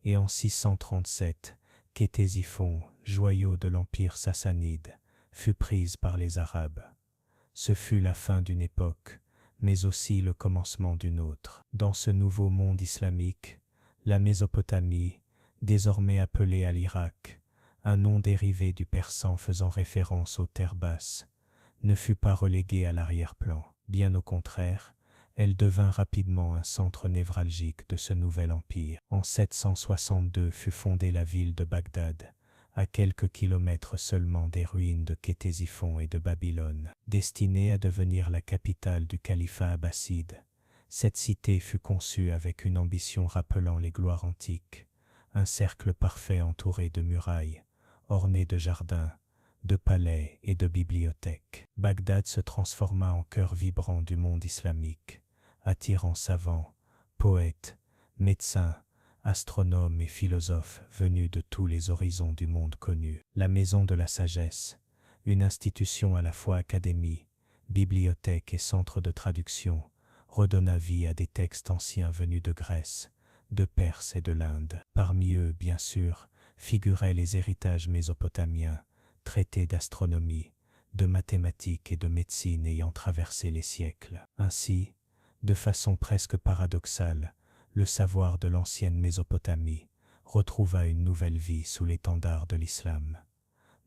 et en 637, Ctésiphon, joyau de l'empire sassanide, fut prise par les Arabes. Ce fut la fin d'une époque, mais aussi le commencement d'une autre. Dans ce nouveau monde islamique, la Mésopotamie, désormais appelée à l'Irak, un nom dérivé du persan faisant référence aux terres basses, ne fut pas reléguée à l'arrière-plan. Bien au contraire, elle devint rapidement un centre névralgique de ce nouvel empire. En 762 fut fondée la ville de Bagdad, à quelques kilomètres seulement des ruines de Ctésiphon et de Babylone. Destinée à devenir la capitale du califat abbasside, cette cité fut conçue avec une ambition rappelant les gloires antiques, un cercle parfait entouré de murailles, orné de jardins, de palais et de bibliothèques. Bagdad se transforma en cœur vibrant du monde islamique, attirant savants, poètes, médecins, astronomes et philosophes venus de tous les horizons du monde connu. La Maison de la Sagesse, une institution à la fois académie, bibliothèque et centre de traduction, redonna vie à des textes anciens venus de Grèce, de Perse et de l'Inde. Parmi eux, bien sûr, figuraient les héritages mésopotamiens, traités d'astronomie, de mathématiques et de médecine ayant traversé les siècles. Ainsi, de façon presque paradoxale, le savoir de l'ancienne Mésopotamie retrouva une nouvelle vie sous l'étendard de l'islam,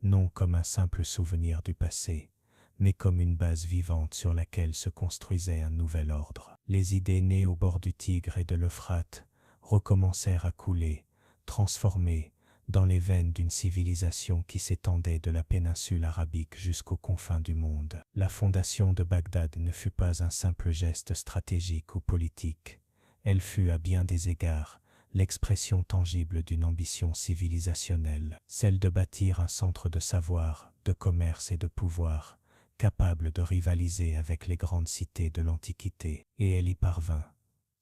non comme un simple souvenir du passé, mais comme une base vivante sur laquelle se construisait un nouvel ordre. Les idées nées au bord du Tigre et de l'Euphrate recommencèrent à couler, transformées, dans les veines d'une civilisation qui s'étendait de la péninsule arabique jusqu'aux confins du monde. La fondation de Bagdad ne fut pas un simple geste stratégique ou politique, elle fut à bien des égards l'expression tangible d'une ambition civilisationnelle, celle de bâtir un centre de savoir, de commerce et de pouvoir, capable de rivaliser avec les grandes cités de l'Antiquité, et elle y parvint.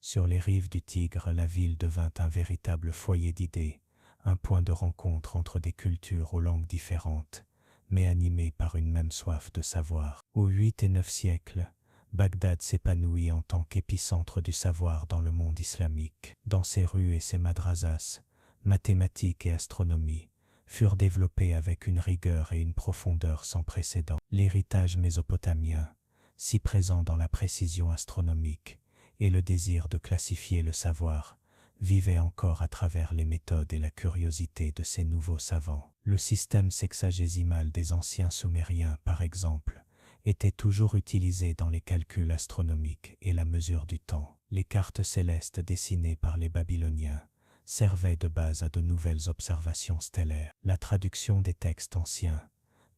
Sur les rives du Tigre, la ville devint un véritable foyer d'idées, un point de rencontre entre des cultures aux langues différentes, mais animées par une même soif de savoir. Au 8 et 9 siècles, Bagdad s'épanouit en tant qu'épicentre du savoir dans le monde islamique. Dans ses rues et ses madrasas, mathématiques et astronomie furent développées avec une rigueur et une profondeur sans précédent. L'héritage mésopotamien, si présent dans la précision astronomique, et le désir de classifier le savoir vivaient encore à travers les méthodes et la curiosité de ces nouveaux savants. Le système sexagésimal des anciens Sumériens, par exemple, était toujours utilisé dans les calculs astronomiques et la mesure du temps. Les cartes célestes dessinées par les Babyloniens servaient de base à de nouvelles observations stellaires. La traduction des textes anciens,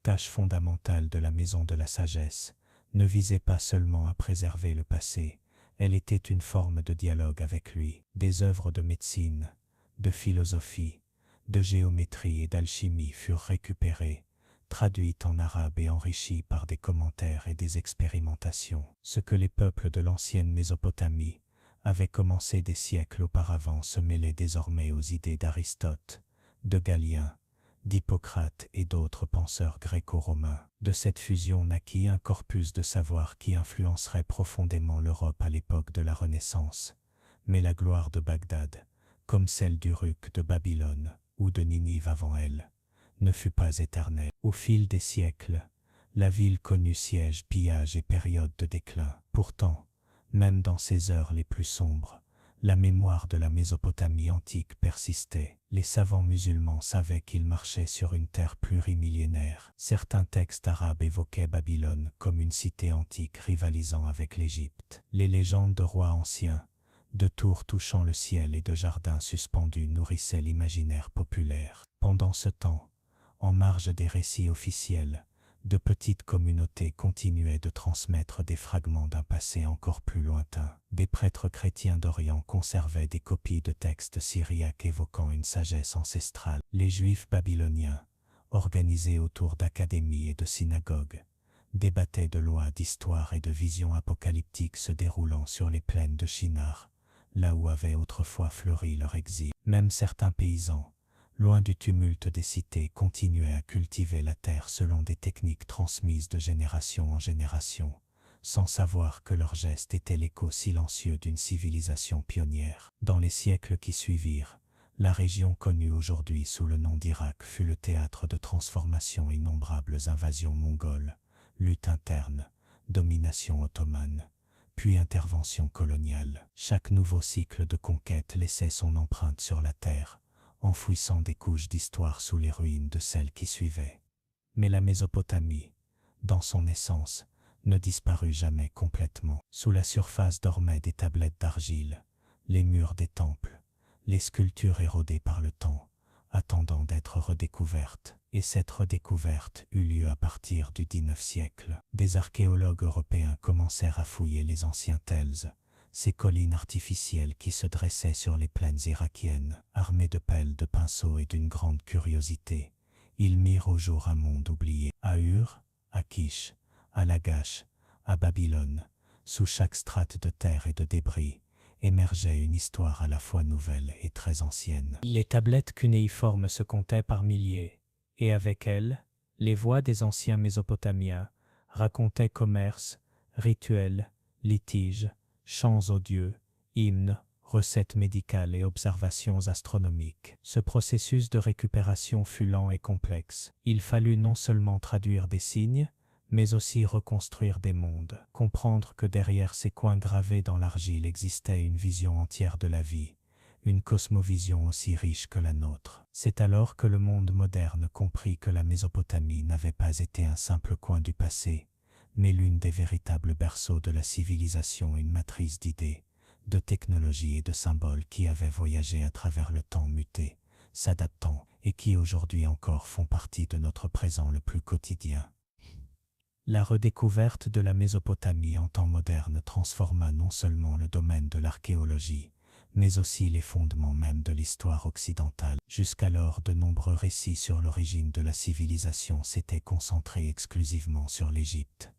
tâche fondamentale de la Maison de la Sagesse, ne visait pas seulement à préserver le passé, elle était une forme de dialogue avec lui. Des œuvres de médecine, de philosophie, de géométrie et d'alchimie furent récupérées, traduites en arabe et enrichies par des commentaires et des expérimentations. Ce que les peuples de l'ancienne Mésopotamie avaient commencé des siècles auparavant se mêlait désormais aux idées d'Aristote, de Galien, d'Hippocrate et d'autres penseurs gréco-romains. De cette fusion naquit un corpus de savoir qui influencerait profondément l'Europe à l'époque de la Renaissance. Mais la gloire de Bagdad, comme celle d'Uruk de Babylone ou de Ninive avant elle, ne fut pas éternelle. Au fil des siècles, la ville connut siège, pillage et période de déclin. Pourtant, même dans ces heures les plus sombres, la mémoire de la Mésopotamie antique persistait. Les savants musulmans savaient qu'ils marchaient sur une terre plurimillénaire. Certains textes arabes évoquaient Babylone comme une cité antique rivalisant avec l'Égypte. Les légendes de rois anciens, de tours touchant le ciel et de jardins suspendus nourrissaient l'imaginaire populaire. Pendant ce temps, en marge des récits officiels, de petites communautés continuaient de transmettre des fragments d'un passé encore plus lointain. Des prêtres chrétiens d'Orient conservaient des copies de textes syriaques évoquant une sagesse ancestrale. Les Juifs babyloniens, organisés autour d'académies et de synagogues, débattaient de lois, d'histoires et de visions apocalyptiques se déroulant sur les plaines de Shinar, là où avait autrefois fleuri leur exil. Même certains paysans, loin du tumulte des cités, continuaient à cultiver la terre selon des techniques transmises de génération en génération, sans savoir que leur geste était l'écho silencieux d'une civilisation pionnière. Dans les siècles qui suivirent, la région connue aujourd'hui sous le nom d'Irak fut le théâtre de transformations innombrables: invasions mongoles, luttes internes, domination ottomane, puis intervention coloniale. Chaque nouveau cycle de conquête laissait son empreinte sur la terre, enfouissant des couches d'histoire sous les ruines de celles qui suivaient. Mais la Mésopotamie, dans son essence, ne disparut jamais complètement. Sous la surface dormaient des tablettes d'argile, les murs des temples, les sculptures érodées par le temps, attendant d'être redécouvertes. Et cette redécouverte eut lieu à partir du XIXe siècle. Des archéologues européens commencèrent à fouiller les anciens tels, ces collines artificielles qui se dressaient sur les plaines irakiennes. Armés de pelles, de pinceaux et d'une grande curiosité, ils mirent au jour un monde oublié. À Ur, à Kish, à Lagash, à Babylone, sous chaque strate de terre et de débris, émergeait une histoire à la fois nouvelle et très ancienne. Les tablettes cunéiformes se comptaient par milliers, et avec elles, les voix des anciens Mésopotamiens racontaient commerce, rituels, litiges, chants aux dieux, hymnes, recettes médicales et observations astronomiques. Ce processus de récupération fut lent et complexe. Il fallut non seulement traduire des signes, mais aussi reconstruire des mondes, comprendre que derrière ces coins gravés dans l'argile existait une vision entière de la vie, une cosmovision aussi riche que la nôtre. C'est alors que le monde moderne comprit que la Mésopotamie n'avait pas été un simple coin du passé, mais l'une des véritables berceaux de la civilisation, une matrice d'idées, de technologies et de symboles qui avaient voyagé à travers le temps muté, s'adaptant, et qui aujourd'hui encore font partie de notre présent le plus quotidien. La redécouverte de la Mésopotamie en temps moderne transforma non seulement le domaine de l'archéologie, mais aussi les fondements même de l'histoire occidentale. Jusqu'alors, de nombreux récits sur l'origine de la civilisation s'étaient concentrés exclusivement sur l'Égypte,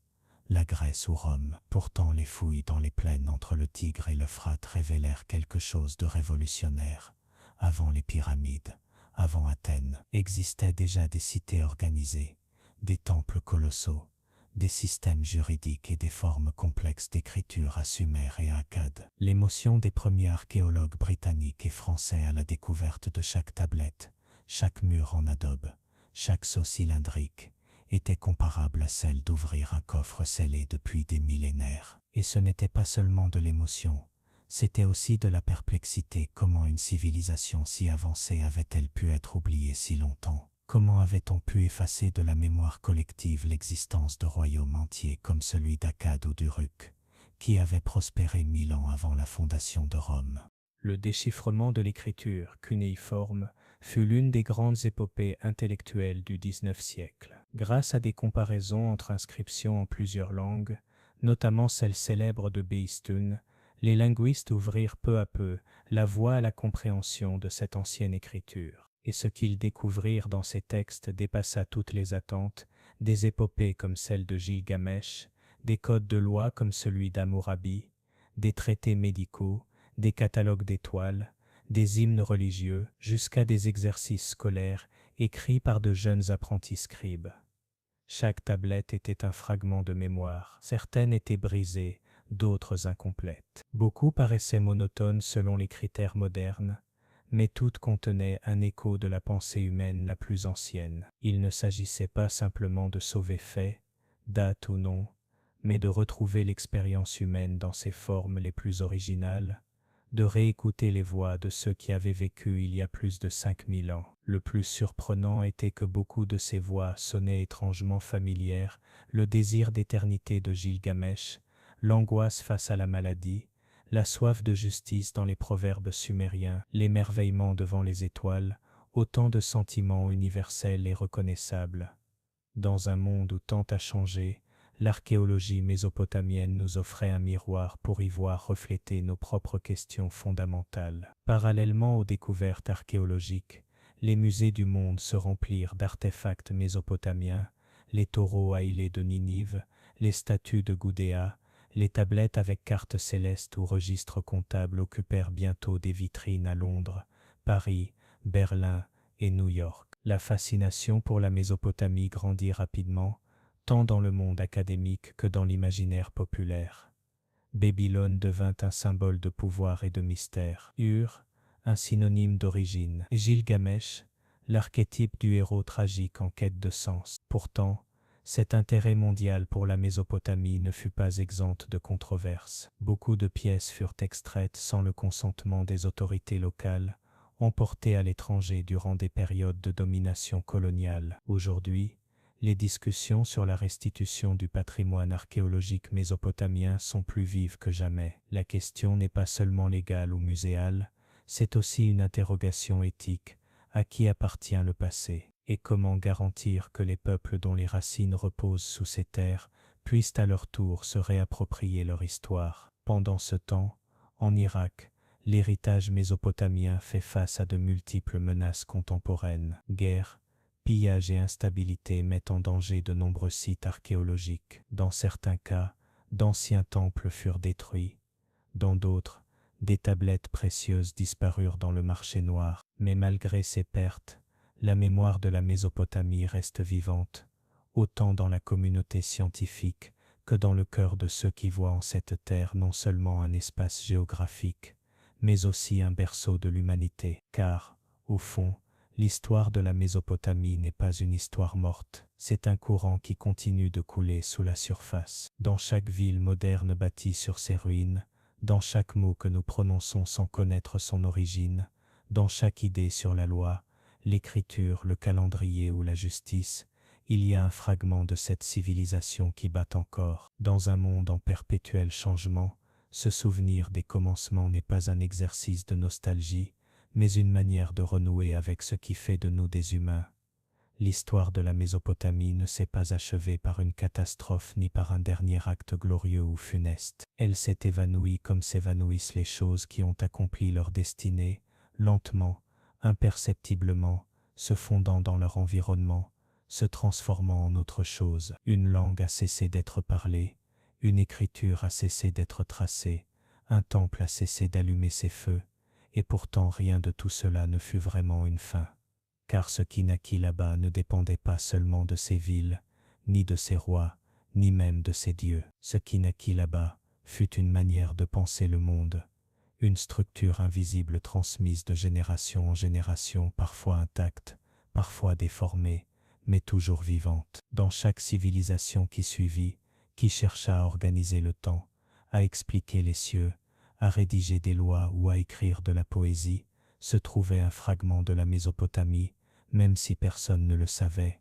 la Grèce ou Rome. Pourtant, les fouilles dans les plaines entre le Tigre et l'Euphrate révélèrent quelque chose de révolutionnaire. Avant les pyramides, avant Athènes, existaient déjà des cités organisées, des temples colossaux, des systèmes juridiques et des formes complexes d'écriture à Sumer et à Akkad. L'émotion des premiers archéologues britanniques et français à la découverte de chaque tablette, chaque mur en adobe, chaque sceau cylindrique, était comparable à celle d'ouvrir un coffre scellé depuis des millénaires. Et ce n'était pas seulement de l'émotion, C'était aussi de la perplexité. Comment une civilisation si avancée avait-elle pu être oubliée si longtemps? Comment avait-on pu effacer de la mémoire collective l'existence de royaumes entiers comme celui d'Akkad ou d'Uruk, qui avait prospéré 1000 ans avant la fondation de Rome? Le déchiffrement de l'écriture cunéiforme fut l'une des grandes épopées intellectuelles du XIXe siècle. Grâce à des comparaisons entre inscriptions en plusieurs langues, notamment celle célèbre de Behistun, les linguistes ouvrirent peu à peu la voie à la compréhension de cette ancienne écriture. Et ce qu'ils découvrirent dans ces textes dépassa toutes les attentes, des épopées comme celle de Gilgamesh, des codes de loi comme celui d'Hammurabi, des traités médicaux, des catalogues d'étoiles, des hymnes religieux, jusqu'à des exercices scolaires écrits par de jeunes apprentis scribes. Chaque tablette était un fragment de mémoire. Certaines étaient brisées, d'autres incomplètes. Beaucoup paraissaient monotones selon les critères modernes, mais toutes contenaient un écho de la pensée humaine la plus ancienne. Il ne s'agissait pas simplement de sauver faits, dates ou noms, mais de retrouver l'expérience humaine dans ses formes les plus originales, de réécouter les voix de ceux qui avaient vécu il y a plus de 5000 ans. Le plus surprenant était que beaucoup de ces voix sonnaient étrangement familières, le désir d'éternité de Gilgamesh, l'angoisse face à la maladie, la soif de justice dans les proverbes sumériens, l'émerveillement devant les étoiles, autant de sentiments universels et reconnaissables. Dans un monde où tant a changé, l'archéologie mésopotamienne nous offrait un miroir pour y voir refléter nos propres questions fondamentales. Parallèlement aux découvertes archéologiques, les musées du monde se remplirent d'artefacts mésopotamiens, les taureaux ailés de Ninive, les statues de Gudea, les tablettes avec cartes célestes ou registres comptables occupèrent bientôt des vitrines à Londres, Paris, Berlin et New York. La fascination pour la Mésopotamie grandit rapidement, tant dans le monde académique que dans l'imaginaire populaire. Babylone devint un symbole de pouvoir et de mystère. Ur, un synonyme d'origine. Gilgamesh, l'archétype du héros tragique en quête de sens. Pourtant, cet intérêt mondial pour la Mésopotamie ne fut pas exempt de controverses. Beaucoup de pièces furent extraites sans le consentement des autorités locales, emportées à l'étranger durant des périodes de domination coloniale. Aujourd'hui, les discussions sur la restitution du patrimoine archéologique mésopotamien sont plus vives que jamais. La question n'est pas seulement légale ou muséale, c'est aussi une interrogation éthique. À qui appartient le passé? Et comment garantir que les peuples dont les racines reposent sous ces terres puissent à leur tour se réapproprier leur histoire? Pendant ce temps, en Irak, l'héritage mésopotamien fait face à de multiples menaces contemporaines. Guerre, pillage et instabilité mettent en danger de nombreux sites archéologiques. Dans certains cas, d'anciens temples furent détruits. Dans d'autres, des tablettes précieuses disparurent dans le marché noir. Mais malgré ces pertes, la mémoire de la Mésopotamie reste vivante, autant dans la communauté scientifique que dans le cœur de ceux qui voient en cette terre non seulement un espace géographique, mais aussi un berceau de l'humanité. Car, au fond, l'histoire de la Mésopotamie n'est pas une histoire morte, c'est un courant qui continue de couler sous la surface. Dans chaque ville moderne bâtie sur ses ruines, dans chaque mot que nous prononçons sans connaître son origine, dans chaque idée sur la loi, l'écriture, le calendrier ou la justice, il y a un fragment de cette civilisation qui bat encore. Dans un monde en perpétuel changement, se souvenir des commencements n'est pas un exercice de nostalgie, mais une manière de renouer avec ce qui fait de nous des humains. L'histoire de la Mésopotamie ne s'est pas achevée par une catastrophe ni par un dernier acte glorieux ou funeste. Elle s'est évanouie comme s'évanouissent les choses qui ont accompli leur destinée, lentement, imperceptiblement, se fondant dans leur environnement, se transformant en autre chose. Une langue a cessé d'être parlée, une écriture a cessé d'être tracée, un temple a cessé d'allumer ses feux, et pourtant rien de tout cela ne fut vraiment une fin. Car ce qui naquit là-bas ne dépendait pas seulement de ses villes, ni de ses rois, ni même de ses dieux. Ce qui naquit là-bas fut une manière de penser le monde, une structure invisible transmise de génération en génération, parfois intacte, parfois déformée, mais toujours vivante. Dans chaque civilisation qui suivit, qui chercha à organiser le temps, à expliquer les cieux, à rédiger des lois ou à écrire de la poésie, se trouvait un fragment de la Mésopotamie, même si personne ne le savait.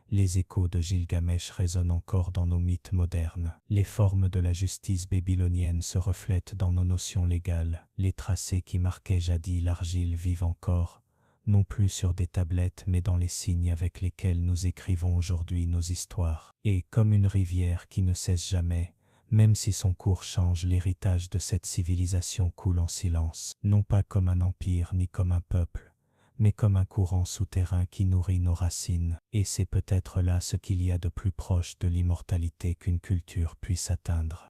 Les échos de Gilgamesh résonnent encore dans nos mythes modernes. Les formes de la justice babylonienne se reflètent dans nos notions légales. Les tracés qui marquaient jadis l'argile vivent encore, non plus sur des tablettes mais dans les signes avec lesquels nous écrivons aujourd'hui nos histoires. Et comme une rivière qui ne cesse jamais, même si son cours change, l'héritage de cette civilisation coule en silence, non pas comme un empire ni comme un peuple, mais comme un courant souterrain qui nourrit nos racines. Et c'est peut-être là ce qu'il y a de plus proche de l'immortalité qu'une culture puisse atteindre.